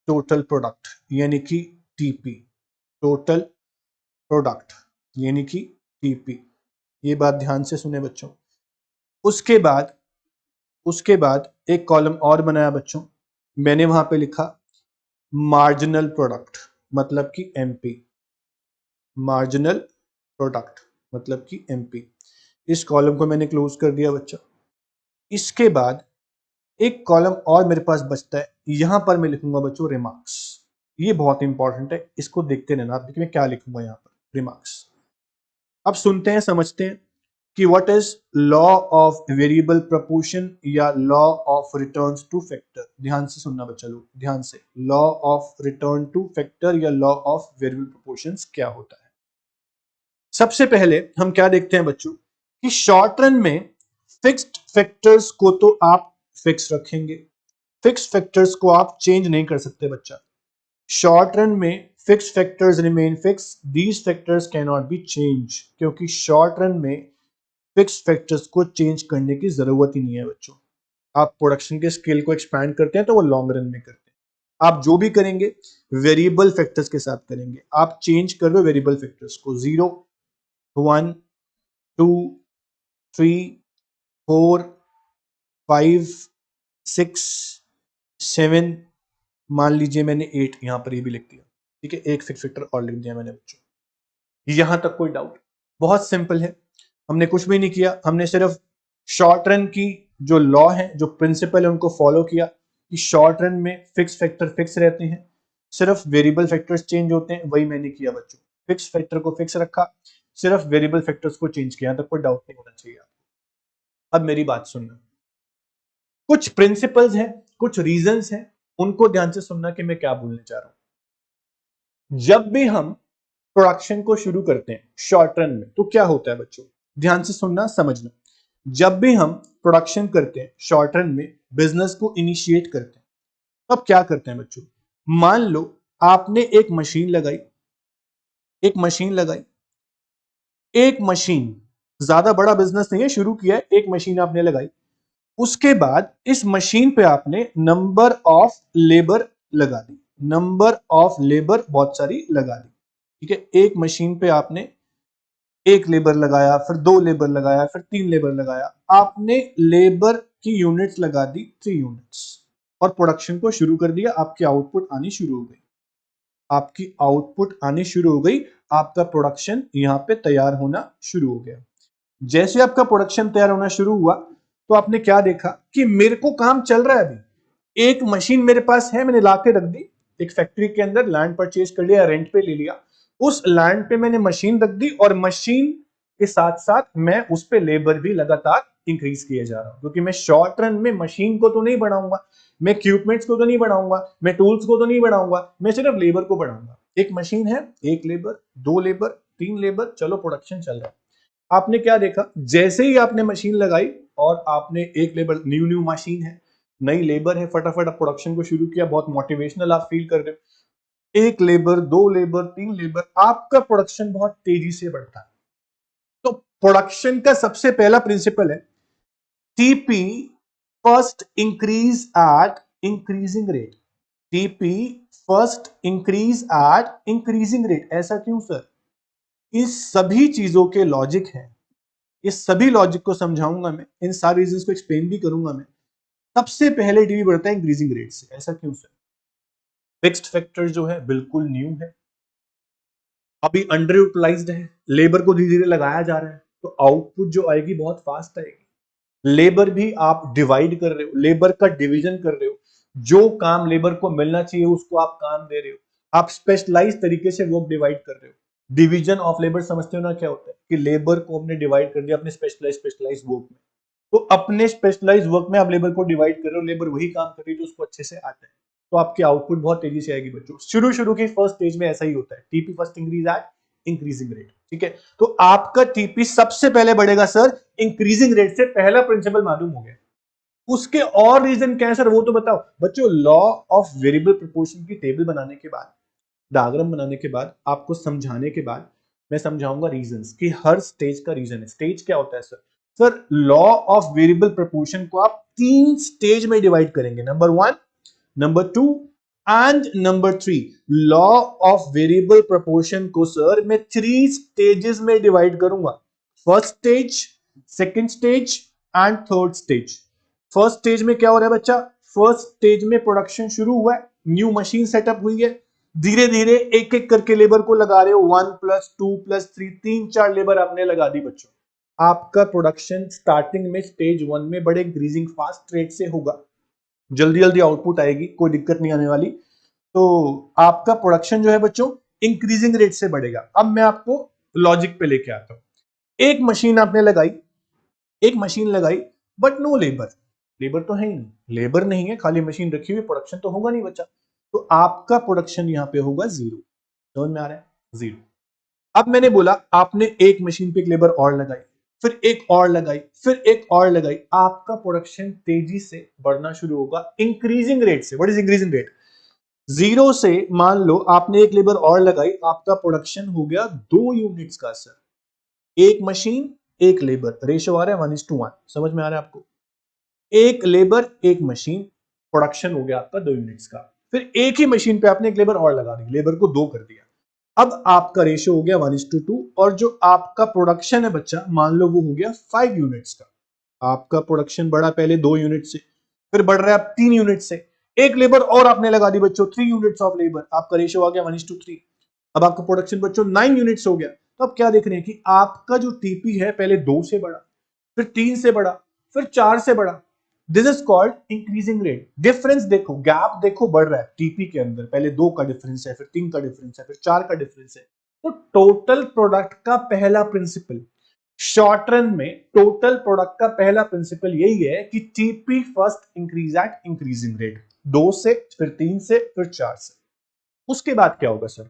टोटल प्रोडक्ट यानी कि टीपी। टोटल प्रोडक्ट यानी कि टीपी। ये बात ध्यान से सुने बच्चों। उसके बाद एक कॉलम और बनाया बच्चों, मैंने वहां पे लिखा मार्जिनल प्रोडक्ट मतलब कि एमपी। मार्जिनल प्रोडक्ट मतलब कि एमपी। इस कॉलम को मैंने क्लोज कर दिया बच्चा। इसके बाद एक कॉलम और मेरे पास बचता है, यहां पर मैं लिखूंगा बच्चों रिमार्क्स। ये बहुत इंपॉर्टेंट है, इसको देखते रहना। आप देखिए मैं क्या लिखूंगा यहां पर, रिमार्क्स। अब सुनते हैं, समझते हैं। कि what is law of variable proportion या law of return to factor. ध्यान से सुनना बच्चा लोग, ध्यान से। Law of return to factor या लॉ ऑफ वेरिएबल प्रपोर्शन क्या होता है। सबसे पहले हम क्या देखते हैं बच्चों कि शॉर्ट रन में फिक्स्ड फैक्टर्स को तो आप फिक्स रखेंगे, फिक्स फैक्टर्स को आप चेंज नहीं कर सकते बच्चा। शॉर्ट रन में fix factors remain fix, these factors can not be change, क्योंकि शॉर्ट रन में फिक्स फैक्टर्स को चेंज करने की जरूरत ही नहीं है बच्चों। आप प्रोडक्शन के स्केल को एक्सपैंड करते हैं तो वो लॉन्ग रन में करते हैं। आप जो भी करेंगे वेरिएबल फैक्टर्स के साथ करेंगे। आप चेंज कर रहे हो वेरिएबल फैक्टर्स को, 0 1 2 3 4 5 6 7, मान लीजिए मैंने 8 यहां पर ये भी लिख दिया, ठीक है, एक फिक्स फैक्टर और लिख दिया मैंने बच्चों। यहां तक कोई डाउट? बहुत सिंपल है, हमने कुछ भी नहीं किया, हमने सिर्फ शॉर्ट रन की जो लॉ है, जो प्रिंसिपल है, उनको फॉलो किया कि शॉर्ट रन में फिक्स फैक्टर फिक्स रहते हैं, सिर्फ वेरिएबल फैक्टर्स चेंज होते हैं। वही मैंने किया बच्चों, फिक्स फैक्टर को फिक्स रखा, सिर्फ वेरिएबल फैक्टर्स को चेंज किया, तक कोई डाउट नहीं होना चाहिए। अब मेरी बात सुनना, कुछ प्रिंसिपल्स हैं, कुछ रीजंस हैं, उनको ध्यान से सुनना कि मैं क्या बोलने चाह रहा हूं। जब भी हम प्रोडक्शन को शुरू करते हैं शॉर्ट रन में तो क्या होता है बच्चों, ध्यान से सुनना समझना। जब भी हम प्रोडक्शन करते हैं शॉर्ट रन में, बिजनेस को इनिशिएट करते हैं, तब क्या करते हैं बच्चों। मान लो आपने एक मशीन लगाई, एक मशीन लगाई, एक मशीन, ज्यादा बड़ा बिजनेस नहीं है, शुरू किया है, एक मशीन आपने लगाई। उसके बाद इस मशीन पे आपने नंबर ऑफ लेबर लगा दी, नंबर ऑफ लेबर बहुत सारी लगा दी, ठीक है। एक मशीन पे आपने एक लेबर लगाया, फिर 2 लेबर लगाया, फिर 3 लेबर लगाया, आपने लेबर की यूनिट्स लगा दी 3 यूनिट्स और प्रोडक्शन को शुरू कर दिया। आपकी आउटपुट आनी शुरू हो गई, आपकी आउटपुट आनी शुरू हो गई, आपका प्रोडक्शन यहां पे तैयार होना शुरू हो गया। जैसे आपका प्रोडक्शन तैयार होना शुरू हुआ तो आपने क्या देखा कि मेरे को काम चल रहा है, अभी एक मशीन मेरे पास है, मैंने लाके रख दी एक फैक्ट्री के अंदर, लैंड परचेज कर लिया, रेंट पे ले लिया, उस लैंड पे मैंने मशीन रख दी और मशीन के साथ साथ मैं उस पे लेबर भी लगातार इंक्रीज किए जा रहा हूं, क्योंकि मैं शॉर्ट रन में मशीन को तो नहीं बढ़ाऊंगा, मैं इक्विपमेंट्स को तो नहीं बढ़ाऊंगा, मैं टूल्स को तो नहीं बढ़ाऊंगा, मैं सिर्फ लेबर को बढ़ाऊंगा। एक मशीन है, एक लेबर, 2 लेबर, 3 लेबर, चलो प्रोडक्शन चल रहा है। आपने क्या देखा, जैसे ही आपने मशीन लगाई और आपने एक लेबर, न्यू न्यू मशीन है, नई लेबर है, फटाफट आप प्रोडक्शन को शुरू किया, बहुत मोटिवेशनल आप फील कर रहे हो, एक लेबर, 2 लेबर, 3 लेबर, आपका प्रोडक्शन बहुत तेजी से बढ़ता है। तो प्रोडक्शन का सबसे पहला प्रिंसिपल है TP first increase at increasing rate, TP first increase at increasing rate. ऐसा क्यों सर? इस सभी चीजों के लॉजिक है, इस सभी लॉजिक को समझाऊंगा मैं, इन सारे रीजंस को एक्सप्लेन भी करूंगा मैं। सबसे पहले टीवी बढ़ता है इंक्रीजिंग रेट से। ऐसा क्यों सर? फिक्स्ड फैक्टर जो है बिल्कुल न्यू है, अभी अंडर यूटिलाइज्ड है, लेबर को धीरे धीरे लगाया जा रहा है, तो आउटपुट जो आएगी बहुत फास्ट आएगी। लेबर भी आप डिवाइड कर रहे हो, लेबर का डिवीजन कर रहे हो, जो काम लेबर को मिलना चाहिए उसको आप काम दे रहे हो, आप स्पेशलाइज तरीके से वर्क डिवाइड कर रहे हो। डिवीजन ऑफ लेबर समझते हो ना क्या होता है, कि लेबर को हमने डिवाइड कर दिया अपने स्पेशलाइज वर्क में, तो अपने स्पेशलाइज वर्क में आप लेबर को डिवाइड कर रहे हो, लेबर वही काम कर रही है जो उसको अच्छे से आता है, तो आपकी आउटपुट बहुत तेजी से आएगी बच्चों। शुरू की फर्स्ट स्टेज में ऐसा ही होता है, TP first increase at increasing rate, ठीक है। तो आपका टीपी सबसे पहले बढ़ेगा सर इंक्रीजिंग रेट से, पहला प्रिंसिपल मालूम हो गया। उसके और रीजन क्या है सर, वो तो बताओ बच्चों। लॉ ऑफ वेरिएबल प्रोपोर्शन की टेबल बनाने के बाद, डायग्राम बनाने के बाद, आपको समझाने के बाद मैं समझाऊंगा रीजंस कि हर स्टेज का रीजन है। स्टेज क्या होता है sir? Sir law of variable proportion को आप 3 स्टेज में डिवाइड करेंगे, number 1, number 2 and number 3। Law of variable proportion को सर मैं 3 स्टेजेस में डिवाइड करूंगा, first stage, second stage and third stage. First stage में क्या हो रहा है बच्चा? फर्स्ट स्टेज में प्रोडक्शन शुरू हुआ है, न्यू मशीन सेटअप हुई है, धीरे धीरे एक एक करके लेबर को लगा रहे हो, 1 + 2 + 3, 3-4 लेबर आपने लगा दी बच्चों। आपका प्रोडक्शन स्टार्टिंग में स्टेज 1 में बड़े इंक्रीजिंग फास्ट रेट से होगा, जल्दी जल्दी आउटपुट आएगी, कोई दिक्कत नहीं आने वाली। तो आपका प्रोडक्शन जो है बच्चों इंक्रीजिंग रेट से बढ़ेगा। अब मैं आपको लॉजिक पे लेके आता हूं। एक मशीन आपने लगाई, एक मशीन लगाई, बट नो लेबर, लेबर तो है ही नहीं, लेबर नहीं है, खाली मशीन रखी हुई, प्रोडक्शन तो होगा नहीं बच्चा, तो आपका प्रोडक्शन यहां पे होगा जीरो। समझ में आ रहा है? जीरो। अब मैंने बोला आपने एक मशीन पे एक लेबर और लगाई, फिर एक और लगाई, फिर एक और लगाई, आपका प्रोडक्शन तेजी से बढ़ना शुरू होगा इंक्रीजिंग रेट से। What is increasing rate? Zero से मान लो आपने एक लेबर और लगाई, आपका प्रोडक्शन हो गया 2 यूनिट्स का सर। एक मशीन एक लेबर, रेशो आ रहा है 1:1। समझ में आ रहा है आपको? एक लेबर एक मशीन, प्रोडक्शन हो गया आपका 2 यूनिट्स का। फिर एक ही मशीन पे आपने एक लेबर और लगा दी, लेबर को 2 कर दिया, अब आपका रेशियो हो गया 1:2। और जो आपका प्रोडक्शन है बच्चा, मान लो वो हो गया 5 यूनिट्स का। आपका प्रोडक्शन बढ़ा पहले 2 यूनिट से, फिर बढ़ रहा है अब 3 यूनिट से, एक लेबर और आपने लगा दी बच्चों, 3 यूनिट्स ऑफ लेबर, आपका रेशियो आ गया 1:3। अब आपका प्रोडक्शन बच्चों 9 यूनिट्स हो गया। तो अब क्या देख रहे हैं कि आपका जो टीपी है पहले 2 से बढ़ा, फिर 3 से बढ़ा, फिर 4 से बढ़ा। This is called increasing rate. Difference देखो, गैप देखो बढ़ रहा है टीपी के अंदर, पहले 2 का डिफरेंस है, फिर 3 का डिफरेंस है, फिर 4 का डिफरेंस है। तो टोटल प्रोडक्ट का पहला प्रिंसिपल, शॉर्ट रन में टोटल प्रोडक्ट का पहला प्रिंसिपल यही है कि TP first increase at increasing rate, 2 से, फिर 3 से, फिर 4 से। उसके बाद क्या होगा सर?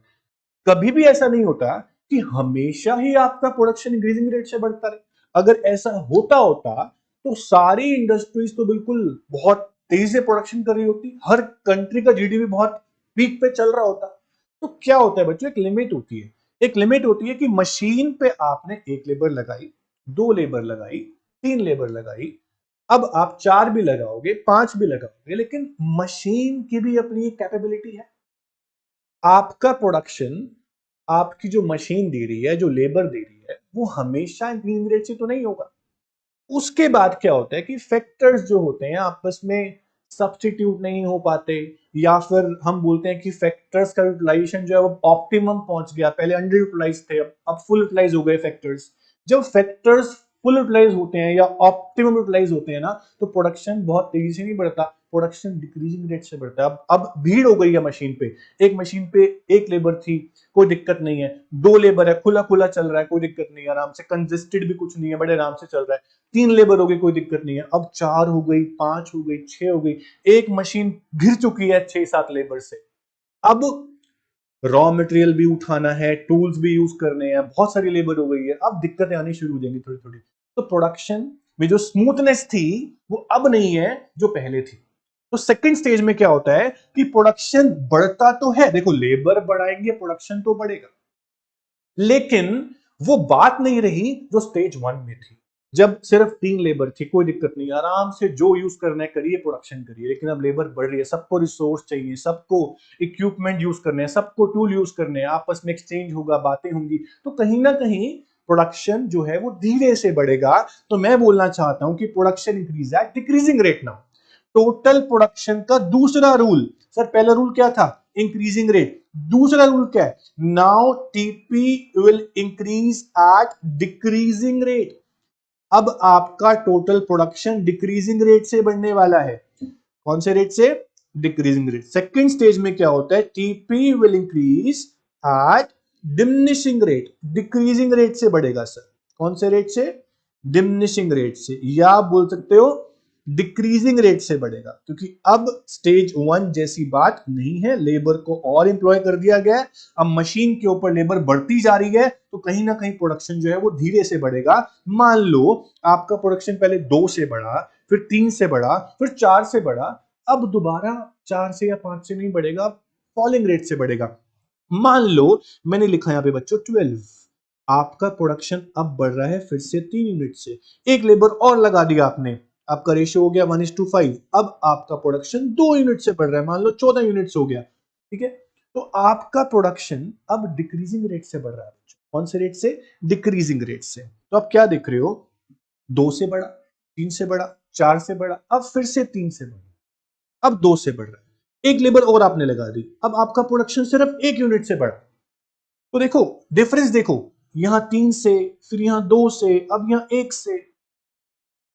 कभी भी ऐसा नहीं होता कि हमेशा ही आपका प्रोडक्शन इंक्रीजिंग रेट से बढ़ता रहे। अगर ऐसा होता होता तो सारी इंडस्ट्रीज तो बिल्कुल बहुत तेजी से प्रोडक्शन कर रही होती, हर कंट्री का जीडीपी बहुत पीक पे चल रहा होता। तो क्या होता है बच्चों, एक लिमिट होती है, एक लिमिट होती है कि मशीन पे आपने एक लेबर लगाई, 2 लेबर लगाई, 3 लेबर लगाई, अब आप 4 भी लगाओगे, 5 भी लगाओगे, लेकिन मशीन की भी अपनी एक कैपेबिलिटी है। आपका प्रोडक्शन, आपकी जो मशीन दे रही है, जो लेबर दे रही है, वो हमेशा इंक्रीजिंग रेट से तो नहीं होगा। उसके बाद क्या होता है कि फैक्टर्स जो होते हैं आपस में सब्स्टिट्यूट नहीं हो पाते, या फिर हम बोलते हैं कि फैक्टर्स का यूटिलाइजेशन जो है वो ऑप्टिमम पहुंच गया, पहले अंडर यूटिलाइज थे, अब फुल यूटिलाइज हो गए फैक्टर्स। जब फैक्टर्स फुल यूटिलाइज होते हैं या ऑप्टिमम यूटिलाइज होते हैं ना, तो प्रोडक्शन बहुत तेजी से नहीं बढ़ता, प्रोडक्शन डिक्रीजिंग रेट से बढ़ता है। अब भीड़ हो गई है मशीन पे, एक मशीन पे एक लेबर थी, कोई दिक्कत नहीं है, 2 लेबर है, खुला खुला चल रहा है, कोई दिक्कत नहीं है, आराम से, कंजेस्टेड भी कुछ नहीं है, बड़े आराम से चल रहा है। 3 लेबर हो गई, कोई दिक्कत नहीं है, अब 4 हो गई, 5 हो गई, 6 हो गई, एक मशीन घिर चुकी है 6-7 लेबर से। अब रॉ मटेरियल भी उठाना है, टूल्स भी यूज करने हैं, बहुत सारी लेबर हो गई है, अब दिक्कतें आनी शुरू हो जाएंगी थोड़ी थोड़ी। तो प्रोडक्शन में जो स्मूथनेस थी वो अब नहीं है जो पहले थी। तो सेकंड स्टेज में क्या होता है कि प्रोडक्शन बढ़ता तो है, देखो लेबर बढ़ाएंगे प्रोडक्शन तो बढ़ेगा, लेकिन वो बात नहीं रही जो स्टेज 1 में थी, जब सिर्फ 3 लेबर थी, कोई दिक्कत नहीं, आराम से जो यूज करना है करिए, प्रोडक्शन करिए। लेकिन अब लेबर बढ़ रही है, सबको रिसोर्स चाहिए, सबको इक्विपमेंट यूज करने हैं, सबको टूल यूज करने हैं, आपस में एक्सचेंज होगा, बातें होंगी, तो कहीं ना कहीं प्रोडक्शन जो है वो धीरे से बढ़ेगा। तो मैं बोलना चाहता हूं कि production increase at decreasing rate now. Total production का दूसरा रूल, सर पहला रूल क्या था? Increasing rate. दूसरा रूल क्या है? Now TP will increase at decreasing rate. अब आपका टोटल प्रोडक्शन डिक्रीजिंग रेट से बढ़ने वाला है। कौन से रेट से? Decreasing rate. सेकेंड स्टेज में क्या होता है? TP will increase at diminishing rate, decreasing rate से बढ़ेगा सर। कौन से रेट से? डिमिनिशिंग रेट से, या आप बोल सकते हो डिक्रीजिंग रेट से बढ़ेगा, क्योंकि अब स्टेज 1 जैसी बात नहीं है, लेबर को और इंप्लॉय कर दिया गया है, अब मशीन के ऊपर लेबर बढ़ती जा रही है, तो कहीं ना कहीं प्रोडक्शन जो है वो धीरे से बढ़ेगा। मान लो आपका प्रोडक्शन पहले 2 से बढ़ा, फिर 3 से बढ़ा, फिर 4 से बढ़ा, अब दोबारा 4 से या 5 से नहीं बढ़ेगा, फॉलिंग रेट से बढ़ेगा। मान लो मैंने लिखा यहां पे बच्चों 12, आपका प्रोडक्शन अब बढ़ रहा है फिर से 3 यूनिट से, एक लेबर और लगा दिया आपने, आपका रेशियो हो गया 1:5, अब आपका प्रोडक्शन 2 यूनिट से बढ़ रहा है, मान लो 14 यूनिट्स हो गया। ठीक है, तो आपका प्रोडक्शन अब डिक्रीजिंग रेट से बढ़ रहा है बच्चों। कौन से रेट से? डिक्रीजिंग रेट से। तो आप क्या देख रहे हो? 2 से बढ़ा, 3 से बढ़ा, 4 से बढ़ा, अब फिर से 3 से बढ़ा, अब 2 से बढ़ रहा है, एक लेबर और आपने लगा दी, अब आपका प्रोडक्शन सिर्फ 1 यूनिट से बढ़ा। तो देखो डिफरेंस, देखो यहां 3 से, फिर यहां 2 से, अब यहां 1 से।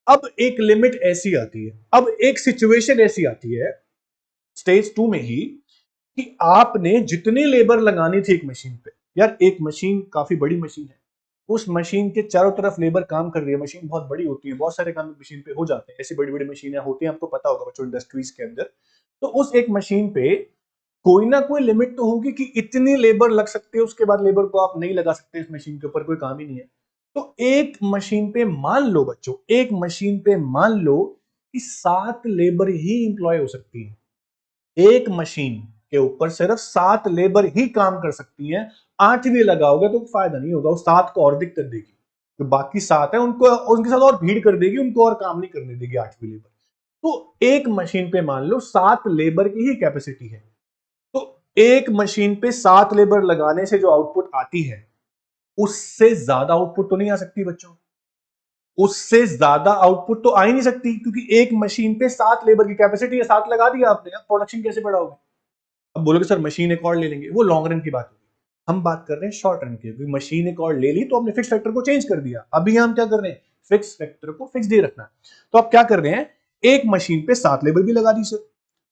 अब एक लिमिट ऐसी आती है, अब एक सिचुएशन ऐसी आती है स्टेज 2 में ही, कि आपने जितने लेबर लगानी थी एक मशीन पे, यार एक मशीन काफी बड़ी मशीन है, उस मशीन के चारों तरफ लेबर काम कर रही है, मशीन बहुत बड़ी होती है, बहुत सारे काम मशीन पे हो जाते हैं, ऐसी बड़ी बड़ी मशीनें होती हैं, आपको पता होगा बच्चों इंडस्ट्रीज के अंदर। तो उस एक मशीन पे कोई ना कोई लिमिट तो होगी कि इतनी लेबर लग सकती है, उसके बाद लेबर को आप नहीं लगा सकते, इस मशीन के ऊपर कोई काम ही नहीं है। तो एक मशीन पे मान लो बच्चों, एक मशीन पे मान लो कि 7 लेबर ही इंप्लॉय हो सकती है। एक मशीन के ऊपर सिर्फ 7 लेबर ही काम कर सकती है। 8 भी लगाओगे तो फायदा नहीं होगा, वो 7 को और दिक्कत देगी। तो बाकी 7 है उनको, उनके साथ और भीड़ कर देगी, उनको और काम नहीं करने देगी 8वीं लेबर। तो एक मशीन पे मान लो 7 लेबर की ही कैपेसिटी है। तो एक मशीन पे 7 लेबर लगाने से जो आउटपुट आती है, उससे ज्यादा आउटपुट तो नहीं आ सकती बच्चों। उससे ज्यादा आउटपुट तो आ ही नहीं सकती, क्योंकि एक मशीन पे 7 लेबर की कैपेसिटी है, 7 लगा दिया आपने, अब प्रोडक्शन कैसे बढ़ाओगे? अब बोलोगे सर मशीन एक और ले लेंगे, वो लॉन्ग रन की बात होगी। हम बात कर रहे हैं शॉर्ट रन की। मशीन एक और ले ली तो हमने फिक्स फैक्टर को चेंज कर दिया। अभी हम क्या कर रहे हैं? फिक्स फैक्टर को फिक्स दे रखना। तो आप क्या कर रहे हैं? एक मशीन पे 7 लेबर भी लगा दी सर,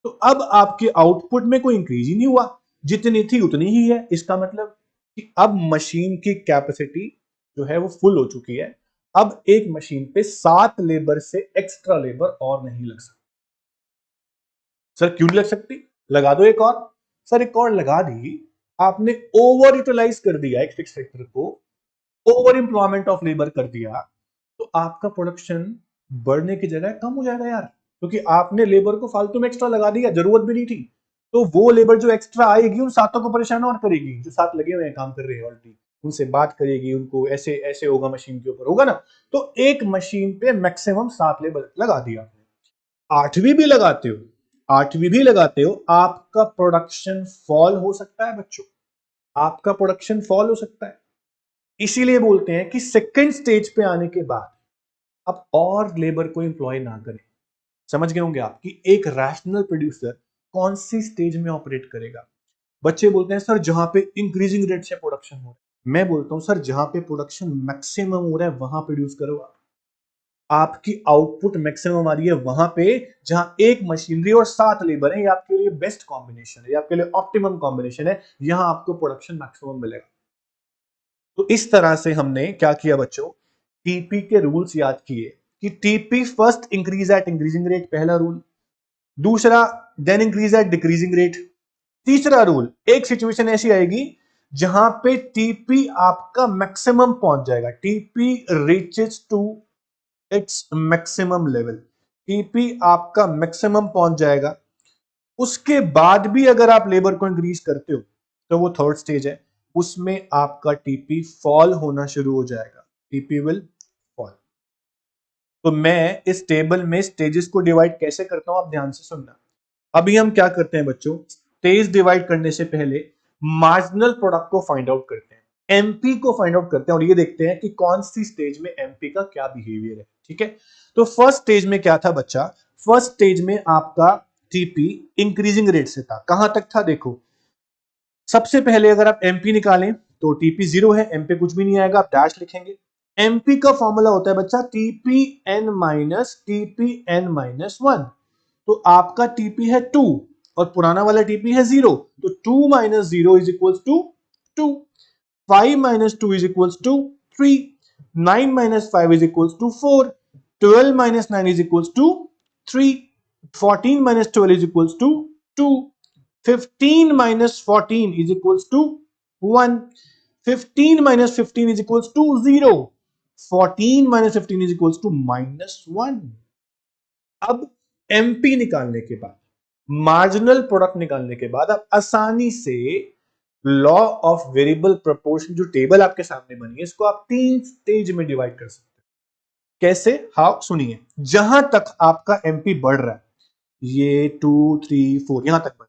तो अब आपके आउटपुट में कोई इंक्रीज ही नहीं हुआ, जितनी थी उतनी ही है। इसका मतलब कि अब मशीन की कैपेसिटी जो है वो फुल हो चुकी है। अब एक मशीन पे 7 लेबर से एक्स्ट्रा लेबर और नहीं लग सकती। सर क्यों नहीं लग सकती? लगा दो एक और। सर एक और लगा दी, आपने ओवर यूटिलाइज कर दिया एक फिक्स फैक्टर को, ओवर एम्प्लॉयमेंट ऑफ लेबर कर दिया, तो आपका प्रोडक्शन बढ़ने की जगह कम हो जाएगा यार, क्योंकि आपने लेबर को फालतू में एक्स्ट्रा लगा दिया, जरूरत भी नहीं थी। तो वो लेबर जो एक्स्ट्रा आएगी उन 7 को परेशान और करेगी, जो 7 लगे हुए हैं काम कर रहे हैं ऑलरेडी, उनसे बात करेगी, उनको ऐसे ऐसे होगा, मशीन के ऊपर होगा ना। तो एक मशीन पे मैक्सिमम 7 लेबर लगा दिया। 8वीं भी लगाते हो, 8वीं भी लगाते हो, आपका प्रोडक्शन फॉल हो सकता है बच्चों, आपका प्रोडक्शन फॉल हो सकता है। इसीलिए बोलते हैं कि सेकंड स्टेज पे आने के बाद आप और लेबर को एम्प्लॉय ना करें। समझ गए होंगे आप कि एक रैशनल प्रोड्यूसर कौन सी स्टेज में ऑपरेट करेगा। बच्चे बोलते हैं सर जहां पे इंक्रीजिंग रेट से प्रोडक्शन हो रहा है। मैं बोलता हूं सर जहां पे प्रोडक्शन मैक्सिमम हो रहा है वहां प्रोड्यूस करो आप। आपकी आउटपुट मैक्सिमम आ रही है वहां पे जहां एक मशीनरी और 7 लेबर है, ये आपके लिए बेस्ट कॉम्बिनेशन है, ये आपके लिए ऑप्टिमम कॉम्बिनेशन है, यहां आपको प्रोडक्शन मैक्सिमम मिलेगा। तो इस तरह से हमने क्या किया बच्चों, टीपी के रूल्स याद किए कि TP first increase at increasing rate, पहला रूल। दूसरा, then increase at decreasing rate. तीसरा रूल, एक सिचुएशन ऐसी आएगी जहां पे टीपी आपका मैक्सिमम पहुंच जाएगा, TP reaches to its maximum level, TP आपका मैक्सिमम पहुंच जाएगा। उसके बाद भी अगर आप लेबर को इंक्रीज करते हो तो वो थर्ड स्टेज है, उसमें आपका टीपी फॉल होना शुरू हो जाएगा, टीपी विल फॉल। तो मैं इस टेबल में स्टेजेस को डिवाइड कैसे करता हूं, आप ध्यान से सुनना। अभी हम क्या करते हैं बच्चों, स्टेज डिवाइड करने से पहले मार्जिनल प्रोडक्ट को फाइंड आउट करते हैं, एमपी को फाइंड आउट करते हैं, और ये देखते हैं कि कौन सी स्टेज में एमपी का क्या बिहेवियर है। ठीक है, तो फर्स्ट स्टेज में क्या था बच्चा, फर्स्ट स्टेज में आपका टीपी इंक्रीजिंग रेट से था। कहां तक था देखो, सबसे पहले अगर आप एमपी निकालें तो टीपी 0 है, एमपी कुछ भी नहीं आएगा, आप डैश लिखेंगे। एमपी का फॉर्मूला होता है बच्चा टीपी n-1, तो आपका टीपी है 2 और पुराना वाला टीपी है 0, तो 2 minus 0 is equal to 2, 5 minus 2 is equal to 3, 9 minus 5 is equal to 4, 12 minus 9 is equal to 3, 14 minus 12 is equal to 2, 15 minus 14 is equals to 1, 15 minus 15 is equals to 0, 14 minus 15 is equals to -1। अब MP निकालने के बाद, marginal product निकालने के बाद आप आसानी से लॉ ऑफ वेरिएबल प्रोपोर्शन, जो टेबल आपके सामने बनी है, इसको आप 3 स्टेज में डिवाइड कर सकते हैं। कैसे? हाउ, सुनिए। जहां तक आपका एमपी बढ़ रहा है, ये 2 3 4 यहां तक बढ़ रहा है,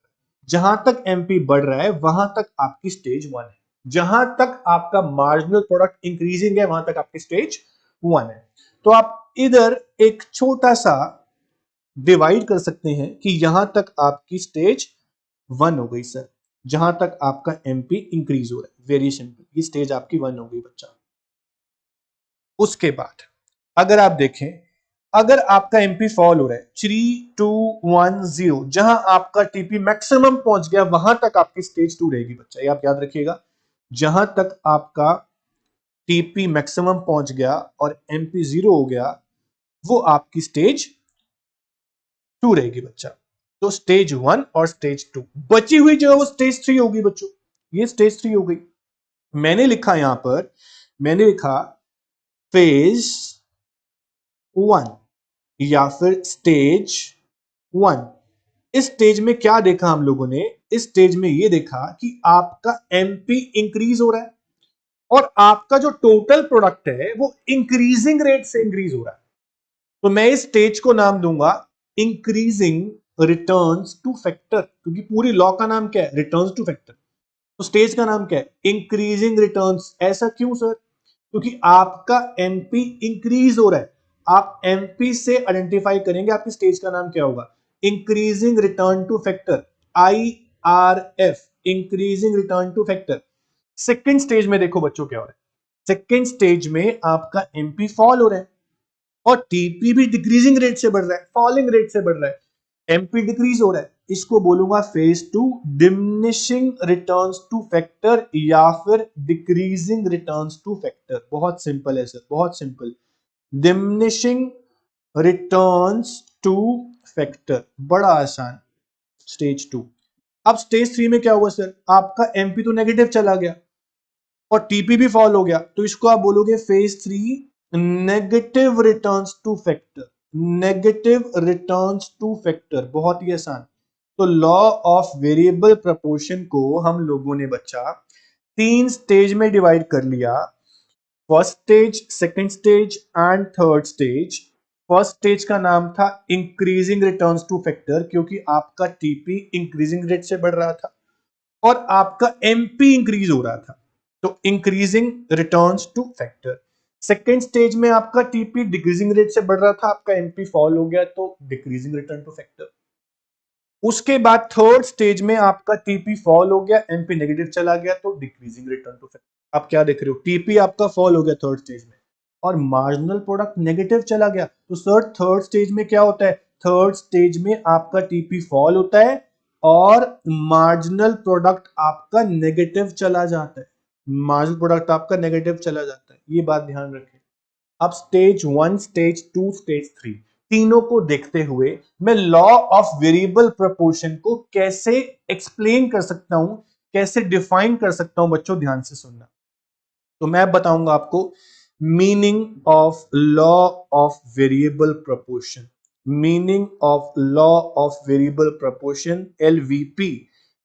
जहां तक एमपी बढ़ रहा है वहां तक आपकी स्टेज 1 है, जहां तक आपका मार्जिनल प्रोडक्ट इंक्रीजिंग है वहां तक आपकी स्टेज 1 है। तो आप इधर एक छोटा सा डिवाइड कर सकते हैं कि यहां तक आपकी स्टेज 1 हो गई सर, जहां तक आपका एमपी इंक्रीज हो रहा है, वेरी सिंपल, ये स्टेज आपकी 1 हो गई बच्चा। उसके बाद अगर आप देखें, अगर आपका एमपी फॉल हो रहा है 3210, जहां आपका टीपी मैक्सिमम पहुंच गया वहां तक आपकी स्टेज 2 रहेगी बच्चा, ये आप याद रखिएगा। जहां तक आपका टीपी मैक्सिमम पहुंच गया और एमपी 0 हो गया, वो आपकी स्टेज 2 रहेगी बच्चा। तो स्टेज 1 और स्टेज 2, बची हुई जो है वो स्टेज 3 होगी बच्चों। ये स्टेज 3 हो गई। मैंने लिखा यहां पर, मैंने लिखा फेज 1 या फिर स्टेज 1। इस स्टेज में क्या देखा हम लोगों ने? इस स्टेज में ये देखा कि आपका एमपी इंक्रीज हो रहा है और आपका जो टोटल प्रोडक्ट है वो इंक्रीजिंग रेट से इंक्रीज हो रहा है। तो मैं इस स्टेज को नाम दूंगा इंक्रीजिंग रिटर्न्स टू फैक्टर, क्योंकि पूरी लॉ का नाम क्या है? Returns two factor. तो स्टेज का नाम क्या है? Increasing returns. ऐसा क्यों सर? क्योंकि आपका एमपी इंक्रीज हो रहा है। आप एमपी से आइडेंटिफाई करेंगे आपकी स्टेज का नाम क्या होगा? Increasing return to factor, IRF, increasing return to factor. Second stage में देखो बच्चों क्या हो रहा है। सेकेंड स्टेज में आपका एमपी फॉल हो रहा है और टीपी भी डिक्रीजिंग रेट से बढ़ रहा है, फॉलिंग रेट से बढ़ रहा है, एमपी डिक्रीज हो रहा है। इसको बोलूंगा phase 2, diminishing returns to factor या फिर डिक्रीजिंग रिटर्न्स टू फैक्टर। बहुत सिंपल है सर, बहुत simple. Diminishing returns two factor, बड़ा आसान। स्टेज 2। अब स्टेज 3 में क्या हुआ सर? आपका एमपी तो नेगेटिव चला गया और टीपी भी फॉल हो गया, तो इसको आप बोलोगे phase 3, negative returns two factor. Negative returns two factor, बहुत ही आसान। तो लॉ ऑफ वेरिएबल प्रपोर्शन को हम लोगों ने बच्चा 3 स्टेज में डिवाइड कर लिया। First stage, second stage and third stage. First stage का नाम था इंक्रीजिंग रिटर्न्स टू फैक्टर, क्योंकि आपका टीपी इंक्रीजिंग रेट से बढ़ रहा था और आपका एमपी इंक्रीज हो रहा था, तो increasing returns two factor. Second stage में आपका टीपी डिक्रीजिंग रेट से बढ़ रहा था, आपका एमपी फॉल हो गया, तो डिक्रीजिंग रिटर्न टू फैक्टर। उसके बाद थर्ड स्टेज में आपका टीपी फॉल हो गया, एमपी नेगेटिव चला गया, तो डिक्रीजिंग रिटर्न टू फैक्टर। आप क्या देख रहे हो? टीपी आपका फॉल हो गया थर्ड स्टेज में और मार्जिनल प्रोडक्ट नेगेटिव चला गया, तो सर थर्ड स्टेज में क्या होता है? थर्ड स्टेज में आपका टीपी फॉल होता है और मार्जिनल प्रोडक्ट आपका नेगेटिव चला जाता है। मार्जिनल प्रोडक्ट आपका नेगेटिव चला जाता है, ये बात ध्यान रखें। अब स्टेज 1, स्टेज 2, स्टेज 3, तीनों को देखते हुए मैं लॉ ऑफ वेरिएबल प्रोपोर्शन को कैसे एक्सप्लेन कर सकता हूं, कैसे डिफाइन कर सकता हूं, बच्चों ध्यान से सुनना। तो मैं बताऊंगा आपको meaning of law of variable proportion. Meaning of law of variable proportion, LVP,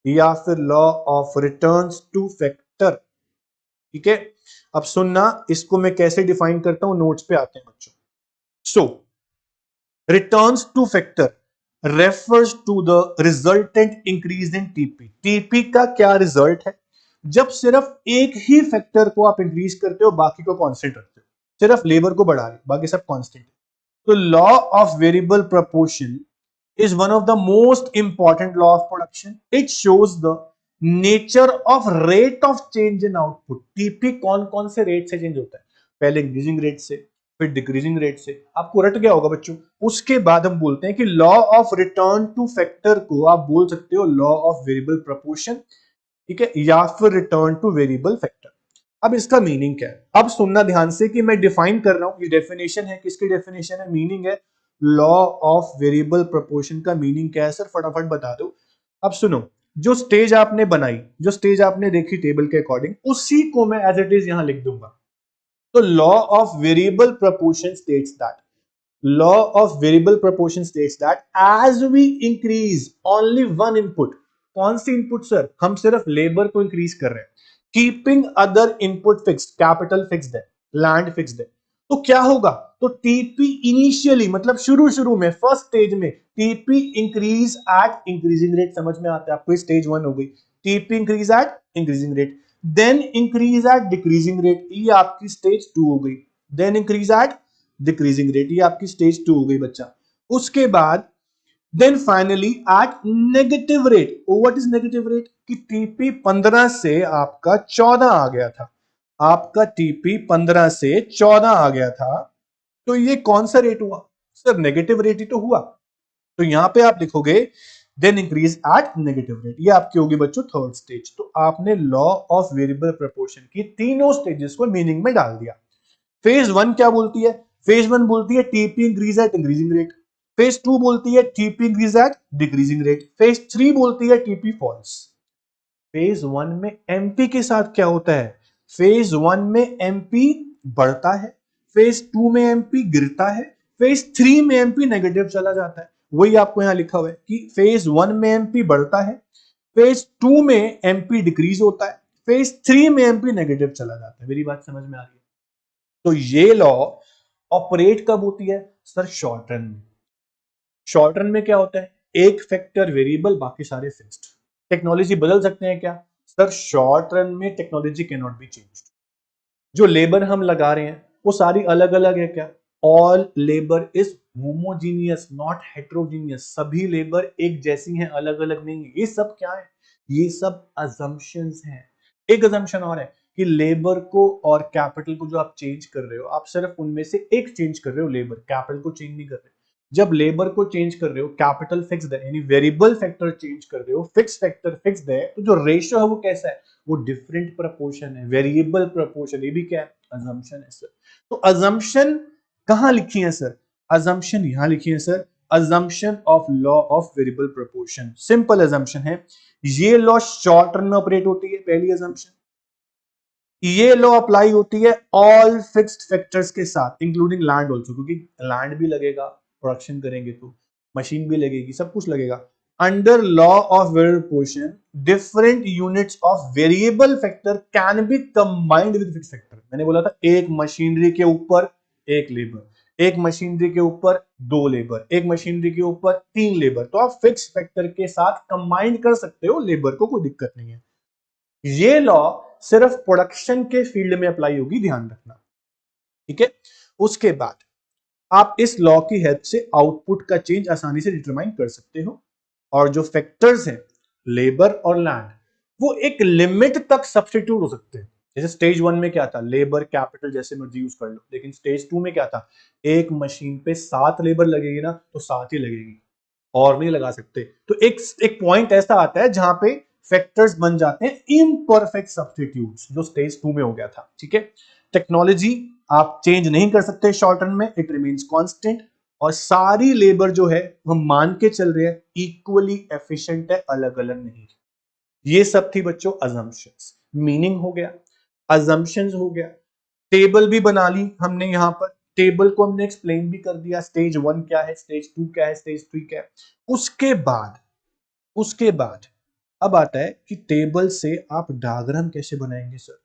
या फिर law of returns two factor. ठीक है, अब सुनना, इसको मैं कैसे डिफाइन करता हूं, नोट्स पे आते हैं बच्चों। सो returns to factor refers to the resultant increase in TP। TP का क्या रिजल्ट है? जब सिर्फ एक ही फैक्टर को आप इंक्रीज करते हो, बाकी को कांस्टेंट रखते हो, सिर्फ लेबर को बढ़ा रहे, बाकी सब कांस्टेंट है। तो law of variable proportion is one of the most important law of production. It shows the nature of rate of change in output। TP कौन कौन से रेट से चेंज होता है? पहले इंक्रीजिंग रेट से, फिर डिक्रीजिंग रेट से। आपको रट गया होगा बच्चों। उसके बाद हम बोलते हैं कि law of return to factor को आप बोल सकते हो लॉ ऑफ वेरिएबल प्रोपोर्शन, ठीक है, या फिर रिटर्न टू वेरिएबल फैक्टर। अब इसका मीनिंग क्या है? अब सुनना ध्यान से कि मैं डिफाइन कर रहा हूं, ये डेफिनेशन है, किसकी डेफिनेशन है? मीनिंग है लॉ ऑफ वेरिएबल प्रोपोर्शन का मीनिंग क्या है सर? फटाफट बता दो। अब सुनो, जो स्टेज आपने बनाई, जो स्टेज आपने देखी टेबल के अकॉर्डिंग, उसी को मैं एज इट इज यहां लिख दूंगा। तो law of variable proportion states that, law of variable proportion states that as we increase only one input। कौन सी इनपुट सर? हम सिर्फ लेबर को इंक्रीज कर रहे हैं, keeping other input fixed, capital fixed है, लैंड फिक्स्ड है, तो क्या होगा? तो टीपी इनिशियली, मतलब शुरू शुरू में, फर्स्ट स्टेज में TP increase at increasing rate. समझ में आता है आपको? स्टेज 1 हो गई, TP increase at increasing rate, then increase at decreasing rate, ये आपकी स्टेज 2 हो गई, then increase at decreasing rate, ये आपकी स्टेज 2 हो गई बच्चा। उसके बाद then finally at negative rate. What is negative rate? कि टीपी 15 से आपका 14 आ गया था, आपका टीपी 15 से 14 आ गया था, तो ये कौन सा रेट हुआ सर? नेगेटिव रेट ही तो हुआ। तो यहां पे आप लिखोगे then increase at negative rate. ये आपकी होगी बच्चों थर्ड स्टेज। तो आपने लॉ ऑफ वेरिएबल प्रोपोर्शन की तीनों स्टेजेस को मीनिंग में डाल दिया। फेज वन क्या बोलती है? फेज वन बोलती है TP increase at increasing rate. Phase two बोलती है TP increase at decreasing rate. Phase three बोलती है टीपी फॉल्स। फेज वन में एमपी के साथ क्या होता है? फेज वन में एमपी बढ़ता है, फेज टू में एमपी गिरता है, फेज थ्री में एमपी नेगेटिव चला जाता है। वही आपको यहां लिखा हुआ है कि फेज वन में एमपी बढ़ता है, फेज टू में एमपी डिक्रीज होता है, फेज थ्री में एमपी नेगेटिव चला जाता है। मेरी बात समझ में आ रही है? तो ये लॉ ऑपरेट कब होती है सर? शॉर्ट रन में। शॉर्ट रन में क्या होता है? एक फैक्टर वेरिएबल, बाकी सारे फिक्स्ड। टेक्नोलॉजी बदल सकते हैं क्या सर? शॉर्ट रन में technology can not be changed. जो लेबर हम लगा रहे हैं वो सारी अलग अलग है क्या? All labour is homogeneous not heterogeneous. सभी लेबर एक जैसी हैं, अलग अलग नहीं है। ये सब क्या है? ये सब अजम्पशंस हैं। एक अजम्पशन और है कि लेबर को और कैपिटल को जो आप चेंज कर रहे हो, आप सिर्फ उनमें से एक चेंज कर रहे हो, लेबर, कैपिटल को चेंज नहीं कर रहे। जब लेबर को चेंज कर रहे हो, कैपिटल फिक्स्ड है, यानी वेरिएबल फैक्टर चेंज कर रहे हो, फिक्स फैक्टर फिक्स्ड है, तो जो रेशियो है वो कैसा है? वो डिफरेंट प्रपोर्शन है, वेरिएबल प्रपोर्शन। ये भी क्या है? अजम्पशन है सर। तो अजम्पशन कहां लिखी है सर? अजम्पशन यहां लिखी है sir. Assumption of law of variable proportion, simple assumption है। ये लॉ शॉर्ट रन में ऑपरेट होती है, पहली अजम्पशन। ये लॉ अप्लाई होती है ऑल फिक्स्ड फैक्टर्स के साथ, इंक्लूडिंग लैंड ऑल्सो, क्योंकि लैंड भी लगेगा, प्रोडक्शन करेंगे तो मशीन भी लगेगी, सब कुछ लगेगा। Under law of variable proportion different units of variable factor can be combined with fixed factor. मैंने बोला था एक मशीनरी के ऊपर एक लेबर, एक मशीनरी के ऊपर दो लेबर, एक मशीनरी के ऊपर तीन लेबर, तो आप फिक्स फैक्टर के साथ कंबाइन कर सकते हो लेबर को, कोई दिक्कत नहीं है। ये लॉ सिर्फ प्रोडक्शन के फील्ड में अप्लाई होगी, ध्यान रखना, ठीक है। उसके बाद आप इस लॉ की हेल्प से आउटपुट का चेंज आसानी से डिटरमाइन कर सकते हो। और जो फैक्टर्स हैं लेबर और लैंड, वो एक लिमिट तक सब्स्टिट्यूट हो सकते हैं। जैसे स्टेज वन में क्या था? लेबर कैपिटल जैसे मर्जी यूज कर लो। लेकिन स्टेज टू में क्या था? एक मशीन पे 7 लेबर लगेगी ना, तो 7 ही लगेगी, और नहीं लगा सकते। तो एक एक पॉइंट ऐसा आता है जहां पे फैक्टर्स बन जाते हैं इम्परफेक्ट सब्स्टिट्यूट्स, जो स्टेज टू में हो गया था, ठीक है। टेक्नोलॉजी आप चेंज नहीं कर सकते शॉर्ट रन में, इट रिमेन्स कांस्टेंट। और सारी लेबर जो है हम मान के चल रहे हैं इक्वली एफिशिएंट है, अलग अलग नहीं। ये सब थी बच्चों अजम्पशंस। मीनिंग हो गया, अजम्पशंस हो गया, टेबल भी बना ली हमने। यहां पर टेबल को हमने एक्सप्लेन भी कर दिया, स्टेज वन क्या है, स्टेज टू क्या है, स्टेज थ्री क्या है। उसके बाद अब आता है कि टेबल से आप डायग्राम कैसे बनाएंगे सर?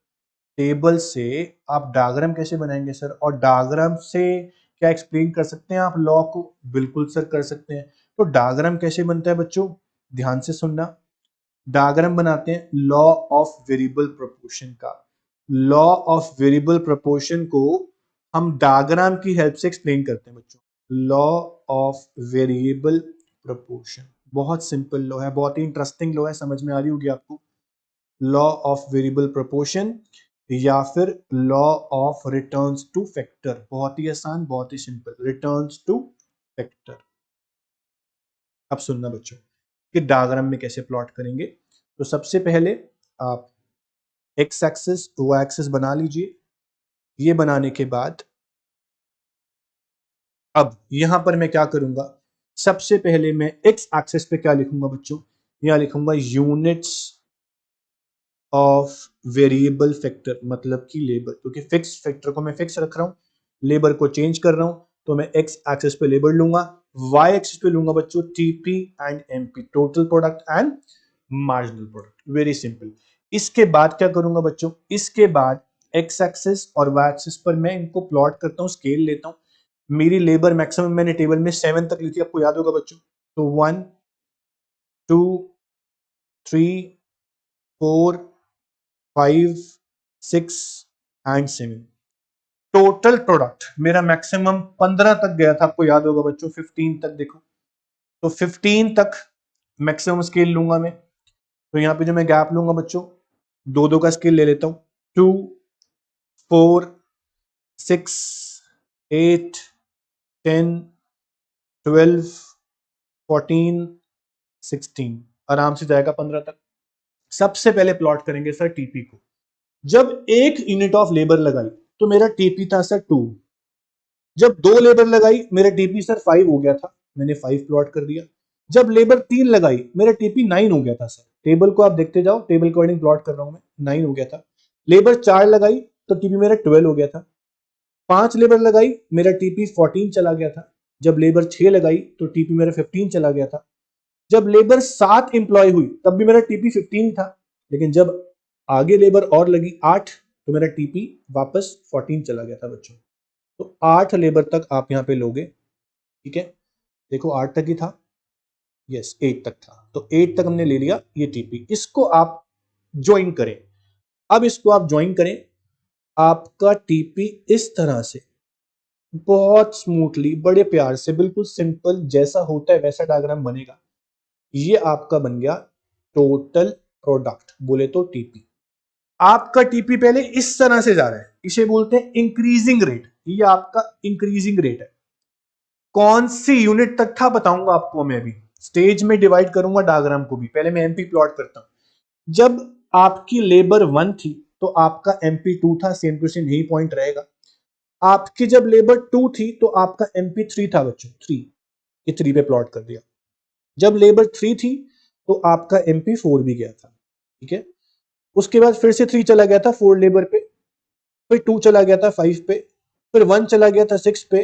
टेबल से आप डायग्राम कैसे बनाएंगे सर? और डायग्राम से क्या एक्सप्लेन कर सकते हैं आप लॉ को? बिल्कुल सर कर सकते हैं। तो डायग्राम कैसे बनता है बच्चों? ध्यान से सुनना। डायग्राम बनाते हैं लॉ ऑफ वेरिएबल प्रोपोर्शन का। लॉ ऑफ वेरिएबल प्रोपोर्शन को हम डायग्राम की हेल्प से एक्सप्लेन करते हैं बच्चों। लॉ ऑफ वेरिएबल प्रोपोर्शन बहुत सिंपल लॉ है, बहुत ही इंटरेस्टिंग लॉ है, समझ में आ रही होगी आपको। लॉ ऑफ वेरिएबल प्रोपोर्शन या फिर law of returns two factor, बहुत ही आसान, बहुत ही सिंपल, रिटर्न्स टू फैक्टर। अब सुनना बच्चों कि डायग्राम में कैसे प्लॉट करेंगे। तो सबसे पहले आप एक्स एक्सिस वाई एक्सिस बना लीजिए। ये बनाने के बाद अब यहां पर मैं क्या करूंगा? सबसे पहले मैं एक्स एक्सिस पे क्या लिखूंगा बच्चों? यहां लिखूंगा यूनिट्स ऑफ वेरिएबल फैक्टर, मतलब कि लेबर, क्योंकि फिक्स फैक्टर को मैं फिक्स रख रहा हूं, लेबर को चेंज कर रहा हूं, तो मैं एक्स एक्सिस पे लेबर लूंगा। वाई एक्सिस पे लूंगा बच्चों TP and MP, total product and marginal product. Very simple. इसके बाद क्या करूंगा बच्चों? इसके बाद एक्स एक्सिस और वाई एक्सिस पर मैं इनको प्लॉट करता हूं, स्केल लेता हूं। मेरी लेबर मैक्सिमम मैंने टेबल में 7 तक ली थी, आपको याद होगा बच्चों। तो 1 2 3 4 5 6 एंड 7। टोटल प्रोडक्ट मेरा मैक्सिमम 15 तक गया था, आपको याद होगा बच्चों। 15 तक देखो, तो 15 तक मैक्सिमम स्केल लूंगा मैं। तो यहां पे जो मैं गैप लूंगा बच्चों, दो दो का स्केल ले लेता हूं। 2 4 6 8 10 12 14 16, आराम से जाएगा 15 तक। सबसे पहले प्लॉट करेंगे सर टीपी को। जब 1 यूनिट ऑफ लेबर लगाई तो मेरा टीपी था सर 2। जब 2 लेबर लगाई मेरा टीपी सर 5 हो गया था, मैंने 5 प्लॉट कर दिया। जब लेबर 3 लगाई मेरा टीपी 9 हो गया था सर। टेबल को आप देखते जाओ, टेबल के अकॉर्डिंग प्लॉट कर रहा हूं मैं, 9 हो गया था। लेबर 4 लगाई तो टीपी मेरा 12 हो गया था। 5 लेबर लगाई मेरा टीपी 14 चला गया था। जब लेबर 6 लगाई तो टीपी मेरा 15 चला गया था। जब लेबर 7 इंप्लॉय हुई तब भी मेरा टीपी 15 था, लेकिन जब आगे लेबर और लगी 8 तो मेरा टीपी वापस 14 चला गया था बच्चों। तो 8 लेबर तक आप यहां पे लोगे, ठीक है। देखो 8 तक ही था, यस 8 तक था, तो 8 तक हमने ले लिया ये टीपी। इसको आप ज्वाइन करें। अब इसको आप ज्वाइन करें, आपका टीपी इस तरह से बहुत स्मूथली, बड़े प्यार से, बिल्कुल सिंपल जैसा होता है वैसा डायग्राम बनेगा। ये आपका बन गया टोटल प्रोडक्ट, बोले तो टीपी। आपका टीपी पहले इस तरह से जा रहा है, इसे बोलते हैं इंक्रीजिंग रेट। ये आपका इंक्रीजिंग रेट है। कौन सी यूनिट तक था बताऊंगा आपको मैं अभी, स्टेज में डिवाइड करूंगा डायग्राम को भी। पहले मैं एमपी प्लॉट करता हूं। जब आपकी लेबर 1 थी तो आपका एमपी 2 था, सेम टू सेम यही पॉइंट रहेगा। आपकी जब लेबर 2 थी तो आपका एमपी 3 था बच्चों, 3, ये 3 पे प्लॉट कर दिया। जब लेबर 3 थी तो आपका एमपी 4 भी गया था, ठीक है। उसके बाद फिर से 3 चला गया था 4 लेबर पे, फिर 2 चला गया था 5 पे, फिर 1 चला गया था 6 पे,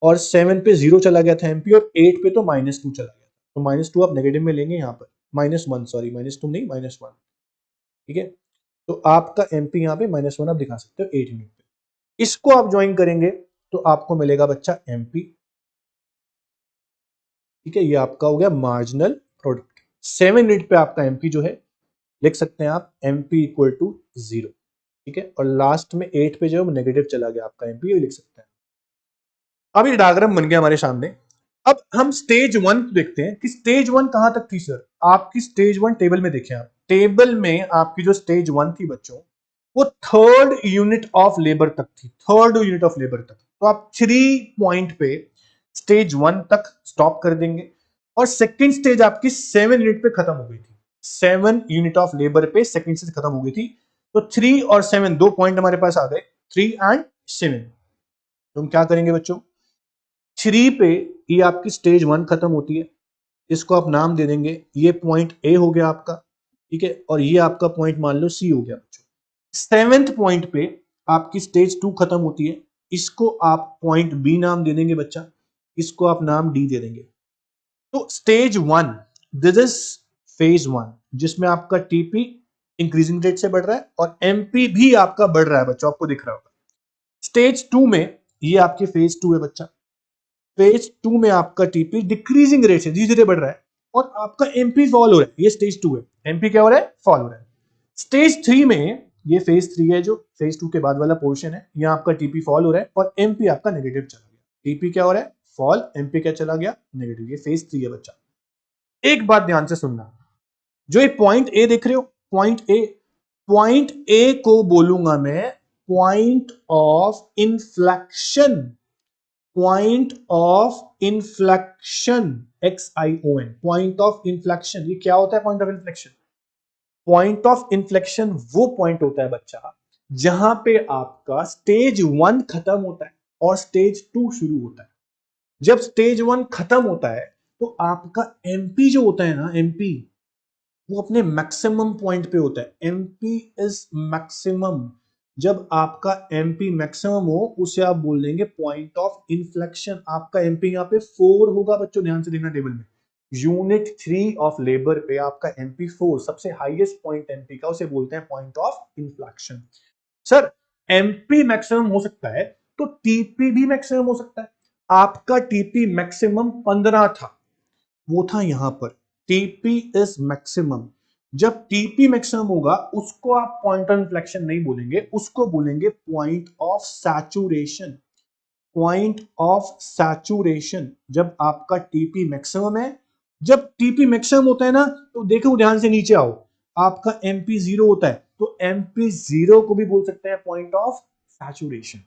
और 7 पे 0 चला गया था एमपी, और 8 पे तो -2 चला गया। तो -2 आप नेगेटिव में लेंगे यहाँ पर, -1 सॉरी, -2 नहीं -1, ठीक है। तो आपका एमपी यहाँ पे -1 आप दिखा सकते हो 8 यूनिट पे। इसको आप ज्वाइन करेंगे तो आपको मिलेगा बच्चा एमपी, ठीक है। ये आपका हो गया मार्जिनल प्रोडक्ट। 7 यूनिट पे आपका एमपी जो है लिख सकते हैं आप एमपी इक्वल टू 0, ठीक है। और लास्ट में 8 पे जो है नेगेटिव चला गया आपका एमपी, ये लिख सकते हैं। अब ये डायग्राम बन गया हमारे सामने। अब हम स्टेज 1 देखते हैं कि स्टेज 1 कहां तक थी सर। आपकी स्टेज 1 टेबल में देखें आप, टेबल में आपकी जो स्टेज 1 थी बच्चों, वो 3rd यूनिट ऑफ लेबर तक थी, 3rd यूनिट ऑफ लेबर तक। तो आप 3 पॉइंट पे स्टेज 1 तक स्टॉप कर देंगे, और सेकंड स्टेज आपकी 7 यूनिट पे खत्म हो गई थी। 7 यूनिट ऑफ लेबर पे सेकंड स्टेज खत्म हो गई थी। तो 3 और 7 दो पॉइंट हमारे पास आ गए, 3 एंड 7। तो हम क्या करेंगे बच्चों, 3 पे ये आपकी स्टेज 1 खत्म होती है, इसको आप नाम दे देंगे, ये पॉइंट ए हो गया आपका, ठीक है। और ये आपका पॉइंट मान लो सी हो गया बच्चों। 7th पॉइंट पे आपकी स्टेज 2 खत्म होती है, इसको आप पॉइंट बी नाम दे देंगे बच्चा, इसको आप नाम डी दे देंगे। तो स्टेज 1, दिस इज फेज 1, जिसमें आपका टीपी इंक्रीजिंग रेट से बढ़ रहा है और एमपी भी आपका बढ़ रहा है बच्चों, आपको दिख रहा होगा। स्टेज 2 में ये आपके फेज 2 है बच्चा। फेज 2 में आपका टीपी डिक्रीजिंग रेट से धीरे धीरे बढ़ रहा है और आपका एमपी फॉल हो रहा है। ये स्टेज 2 है, एमपी क्या हो रहा है, फॉल हो रहा है। स्टेज 3 में, ये फेज 3 है जो फेज 2 के बाद वाला पोर्शन है, यहाँ आपका टीपी फॉल हो रहा है और एमपी आपका नेगेटिव चला गया। टीपी क्या हो रहा है, फॉल, एमपी क्या चला गया, नेगेटिव। ये फेज 3 है बच्चा। एक बात ध्यान से सुनना, जो ये पॉइंट ए देख रहे हो, पॉइंट ए को बोलूंगा मैं point of inflection, point of inflection, XION, point of inflection. ये क्या होता है point of inflection? Point of inflection वो पॉइंट होता है बच्चा जहां पे आपका स्टेज 1 खत्म होता है और स्टेज 2 शुरू होता है। जब स्टेज 1 खत्म होता है तो आपका एमपी जो होता है ना, एमपी वो अपने मैक्सिमम पॉइंट पे होता है। MP is maximum. जब आपका एमपी मैक्सिमम हो उसे आप बोल देंगे पॉइंट ऑफ इन्फ्लेक्शन। आपका एमपी यहाँ पे 4 होगा बच्चों, ध्यान से देखना टेबल में। यूनिट 3 ऑफ लेबर पे आपका एमपी 4, सबसे हाईएस्ट पॉइंट एमपी का, उसे बोलते हैं point of inflection. Sir MP maximum हो सकता है तो टीपी भी मैक्सिमम हो सकता है। आपका टीपी मैक्सिमम 15 था, वो था यहां पर, टीपी इज मैक्सिमम। जब टीपी मैक्सिमम होगा उसको आप पॉइंट ऑफ इन्फ्लेक्शन नहीं बोलेंगे, उसको बोलेंगे point of saturation. Point of saturation जब आपका टीपी मैक्सिमम है। जब टीपी मैक्सिमम होता है ना, तो देखो ध्यान से नीचे आओ, आपका एमपी 0 होता है, तो एमपी 0 को भी बोल सकते हैं पॉइंट ऑफ सैचुरेशन।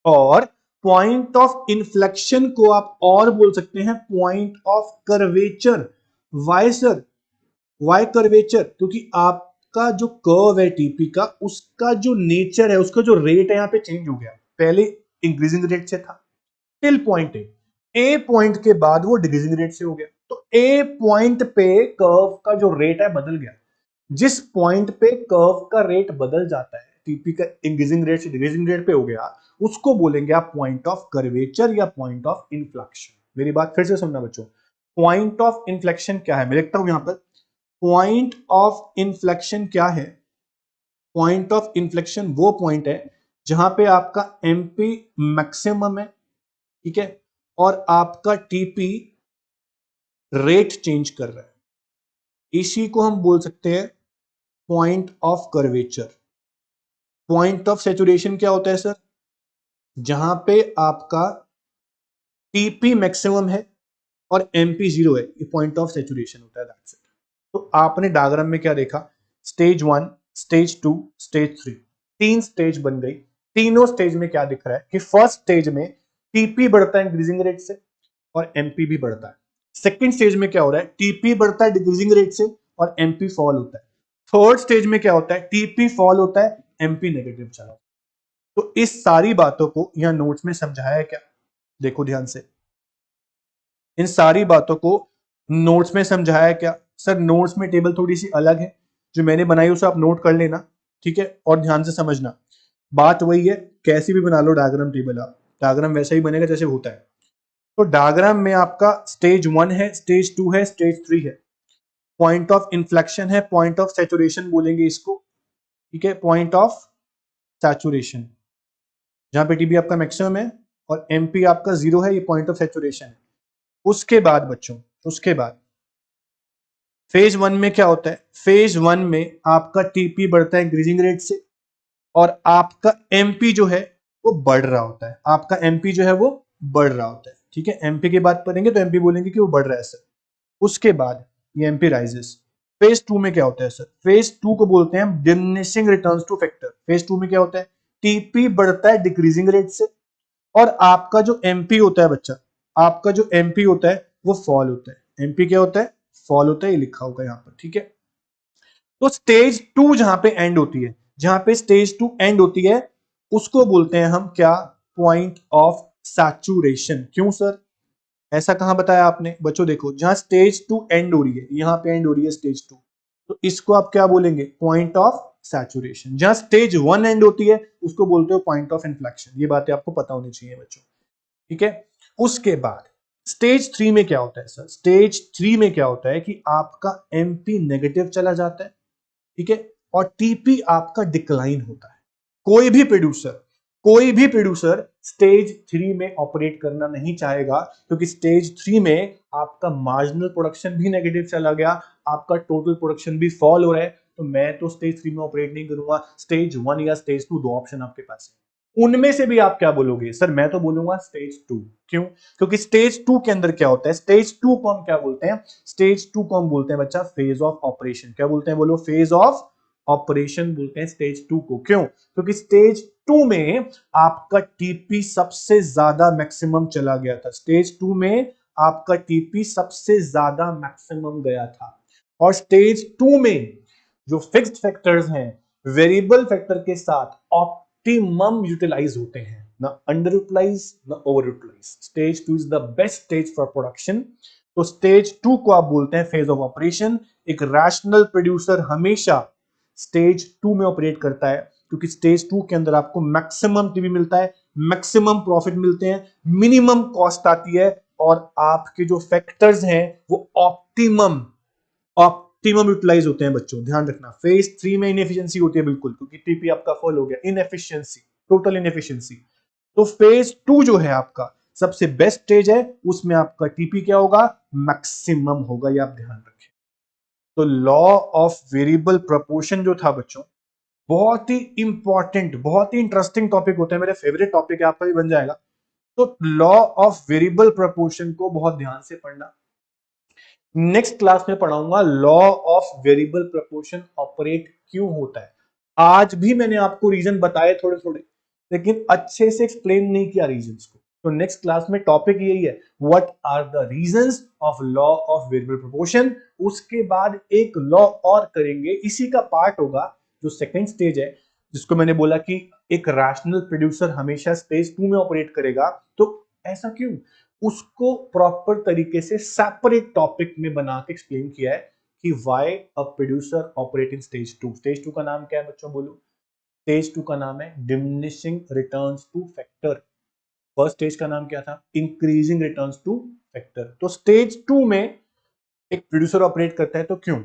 और पॉइंट ऑफ इन्फ्लेक्शन को आप और बोल सकते हैं point of curvature. Why sir, why curvature, क्योंकि आपका जो कर्व है टीपी का, उसका जो नेचर है, उसका जो रेट है यहाँ पे चेंज हो गया। पहले इंक्रीजिंग रेट से था टिल पॉइंट ए पॉइंट के बाद वो डिक्रीजिंग रेट से हो गया। तो ए पॉइंट पे कर्व का जो रेट है बदल गया। जिस पॉइंट पे कर्व का रेट बदल जाता है, टीपी का इंक्रीजिंग रेट से डिक्रीजिंग रेट पे हो गया, उसको बोलेंगे आप पॉइंट ऑफ कर्वेचर या पॉइंट ऑफ इन्फ्लेक्शन। मेरी बात फिर से सुनना बच्चों, पॉइंट ऑफ इन्फ्लेक्शन क्या है, मैं लिखता हूं यहां पर, पॉइंट ऑफ इन्फ्लेक्शन क्या है? पॉइंट ऑफ इन्फ्लेक्शन वो पॉइंट है जहां पे आपका एमपी मैक्सिमम है, ठीक है, और आपका टीपी रेट चेंज कर रहा है। इसी को हम बोल सकते हैं point of curvature. Point of saturation क्या होता है सर? जहां पे आपका टीपी मैक्सिमम है और एमपी जीरो है, ये पॉइंट ऑफ सैचुरेशन होता है। That's it. तो आपने डायग्राम में क्या देखा? स्टेज 1, स्टेज 2, स्टेज 3, तीन स्टेज बन गई। तीनों स्टेज में क्या दिख रहा है कि फर्स्ट स्टेज में टीपी बढ़ता है इंक्रीजिंग रेट से और एमपी भी बढ़ता है। सेकंड स्टेज में क्या हो रहा है? टीपी बढ़ता है डिक्रीजिंग रेट से और एमपी फॉल होता है। थर्ड स्टेज में क्या होता है? टीपी फॉल होता है, एमपी नेगेटिव चला। तो इस सारी बातों को यहां नोट्स में समझाया है क्या? देखो ध्यान से, इन सारी बातों को नोट्स में समझाया है क्या? सर नोट्स में टेबल थोड़ी सी अलग है, जो मैंने बनाई उसे आप नोट कर लेना, ठीक है, और ध्यान से समझना। बात वही है, कैसी भी बना लो डायग्राम टेबल, आप डायग्राम वैसा ही बनेगा जैसे होता है। तो डायग्राम में आपका स्टेज 1 है, स्टेज 2 है, स्टेज 3 है, पॉइंट ऑफ इन्फ्लेक्शन है, पॉइंट ऑफ सैचुरेशन बोलेंगे इसको, ठीक है, पॉइंट ऑफ सैचुरेशन, जहां पे टीबी आपका मैक्सिमम है और एमपी आपका जीरो है, ये पॉइंट ऑफ सैचुरेशन है। उसके बाद बच्चों, उसके बाद फेज 1 में क्या होता है? फेज 1 में आपका टीपी बढ़ता है इंक्रीजिंग रेट से और आपका एमपी जो है वो बढ़ रहा होता है। आपका एमपी जो है वो बढ़ रहा होता है, ठीक है। एमपी की बात करेंगे तो एमपी बोलेंगे कि वो बढ़ रहा है सर। उसके बाद ये एमपी राइजेस। फेज 2 में क्या होता है सर? फेज 2 को बोलते हैं diminishing returns two factor. Phase 2 में क्या होता है? टीपी बढ़ता है डिक्रीजिंग रेट से और आपका जो एमपी होता है बच्चा, आपका जो एमपी होता है वो फॉल होता है। एमपी क्या होता है? फॉल होता है, ये लिखा होगा यहाँ पर, ठीक है। तो स्टेज 2 जहां पे एंड होती है, जहां पे स्टेज 2 एंड होती है, उसको बोलते हैं हम क्या? Point of saturation. क्यों सर, ऐसा कहां बताया आपने? बच्चों देखो, जहां स्टेज 2 एंड हो रही है, यहां पे एंड हो रही है स्टेज 2, तो इसको आप क्या बोलेंगे? Point of saturation. जहां स्टेज 1 एंड होती है, उसको बोलते हो पॉइंट ऑफ इन्फ्लेक्शन। ये बातें आपको पता होनी चाहिए बच्चों, ठीक है। उसके बाद स्टेज 3 में क्या होता है सर? स्टेज 3 में क्या होता है कि आपका एमपी नेगेटिव चला जाता है, ठीक है, और टीपी आपका डिक्लाइन होता है। कोई भी प्रोड्यूसर, कोई भी प्रोड्यूसर स्टेज 3 में ऑपरेट करना नहीं चाहेगा, क्योंकि स्टेज 3 में आपका मार्जिनल प्रोडक्शन भी नेगेटिव चला गया, आपका टोटल प्रोडक्शन भी फॉल हो रहा है। तो मैं तो स्टेज 3 में ऑपरेट नहीं करूंगा। स्टेज 1 या स्टेज 2, दो ऑप्शन आपके पास है, उनमें से भी आप क्या बोलोगे? सर मैं तो बोलूंगा स्टेज 2। क्यों? क्योंकि स्टेज 2 के अंदर क्या होता है? स्टेज 2 को हम क्या बोलते हैं? स्टेज 2 को हम बोलते हैं बच्चा फेज ऑफ ऑपरेशन। क्या बोलते हैं? बोलो, फेज ऑफ ऑपरेशन बोलते हैं स्टेज 2 को। क्यों? क्योंकि स्टेज 2 में आपका टीपी सबसे ज्यादा मैक्सिमम चला गया था। स्टेज 2 में आपका टीपी सबसे ज्यादा मैक्सिमम गया था। और स्टेज 2 में जो फिक्स्ड फैक्टर्स हैं, वेरिएबल फैक्टर के साथ ऑप्टिमम यूटिलाइज होते हैं, ना अंडर यूटिलाइज ना over utilise. Stage 2 is the best stage for production. तो स्टेज 2 को आप बोलते हैं फेज ऑफ ऑपरेशन। एक रैशनल प्रोड्यूसर हमेशा स्टेज 2 में ऑपरेट करता है, क्योंकि स्टेज 2 के अंदर आपको मैक्सिमम टीवी मिलता है, मैक्सिमम प्रॉफिट मिलते हैं, मिनिमम कॉस्ट आती है, और आपके जो फैक्टर्स हैं वो ऑप्टिमम ऑप्टिमम यूटिलाइज होते हैं। बच्चों ध्यान रखना, फेज 3 में इनएफिशिएंसी होती है बिल्कुल, क्योंकि टीपी आपका फॉल हो गया, इनएफिशिएंसी, टोटल इनएफिशिएंसी। तो फेज 2 जो है आपका सबसे बेस्ट स्टेज है, उसमें आपका टीपी क्या होगा? मैक्सिमम होगा, ये आप ध्यान रखें। तो लॉ ऑफ वेरिएबल प्रोपोर्शन जो था बच्चों, बहुत ही इंपॉर्टेंट, बहुत ही इंटरेस्टिंग टॉपिक होता है, मेरे फेवरेट टॉपिक है, आपका भी बन जाएगा। तो लॉ ऑफ वेरिएबल प्रोपोर्शन को बहुत ध्यान से पढ़ना। नेक्स्ट क्लास में पढ़ाऊंगा law of variable proportion operate क्यों होता है। आज भी मैंने आपको रीजन बताए थोड़े थोड़े, लेकिन अच्छे से एक्सप्लेन नहीं किया रीजंस को, तो नेक्स्ट क्लास में टॉपिक यही है, what are the reasons of law of variable proportion. उसके बाद एक लॉ और करेंगे, इसी का पार्ट होगा जो सेकंड स्टेज है, जिसको मैंने बोला कि एक रैशनल प्रोड्यूसर हमेशा स्टेज 2 में ऑपरेट करेगा। तो ऐसा क्यों, उसको प्रॉपर तरीके से सेपरेट टॉपिक में बना के एक्सप्लेन किया है कि why a producer operate in stage 2। Stage 2 का नाम क्या है बच्चों, बोलो। स्टेज 2 का नाम है diminishing returns two factor. First stage का नाम क्या था, इंक्रीजिंग रिटर्न्स टू फैक्टर। तो स्टेज 2 में एक प्रोड्यूसर ऑपरेट करता है तो क्यों,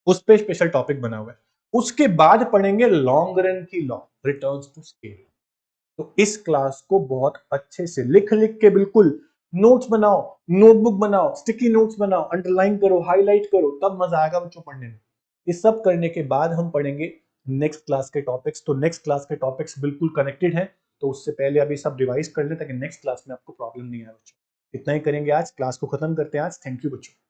उस पे स्पेशल टॉपिक बना हुआ है। उसके बाद पढ़ेंगे लॉन्ग रन की लॉ, रिटर्न्स टू स्केल। तो इस क्लास को बहुत अच्छे से लिख लिख के बिल्कुल नोट्स बनाओ, नोटबुक बनाओ, स्टिकी नोट्स बनाओ, अंडरलाइन करो, हाईलाइट करो, तब मजा आएगा बच्चों पढ़ने में। ये सब करने के बाद हम पढ़ेंगे नेक्स्ट क्लास के टॉपिक्स। तो नेक्स्ट क्लास के टॉपिक्स बिल्कुल कनेक्टेड हैं, तो उससे पहले अभी सब रिवाइज कर लें ताकि नेक्स्ट क्लास में आपको प्रॉब्लम नहीं आए बच्चों। इतना ही करेंगे आज, क्लास को खत्म करते हैं आज। थैंक यू बच्चों।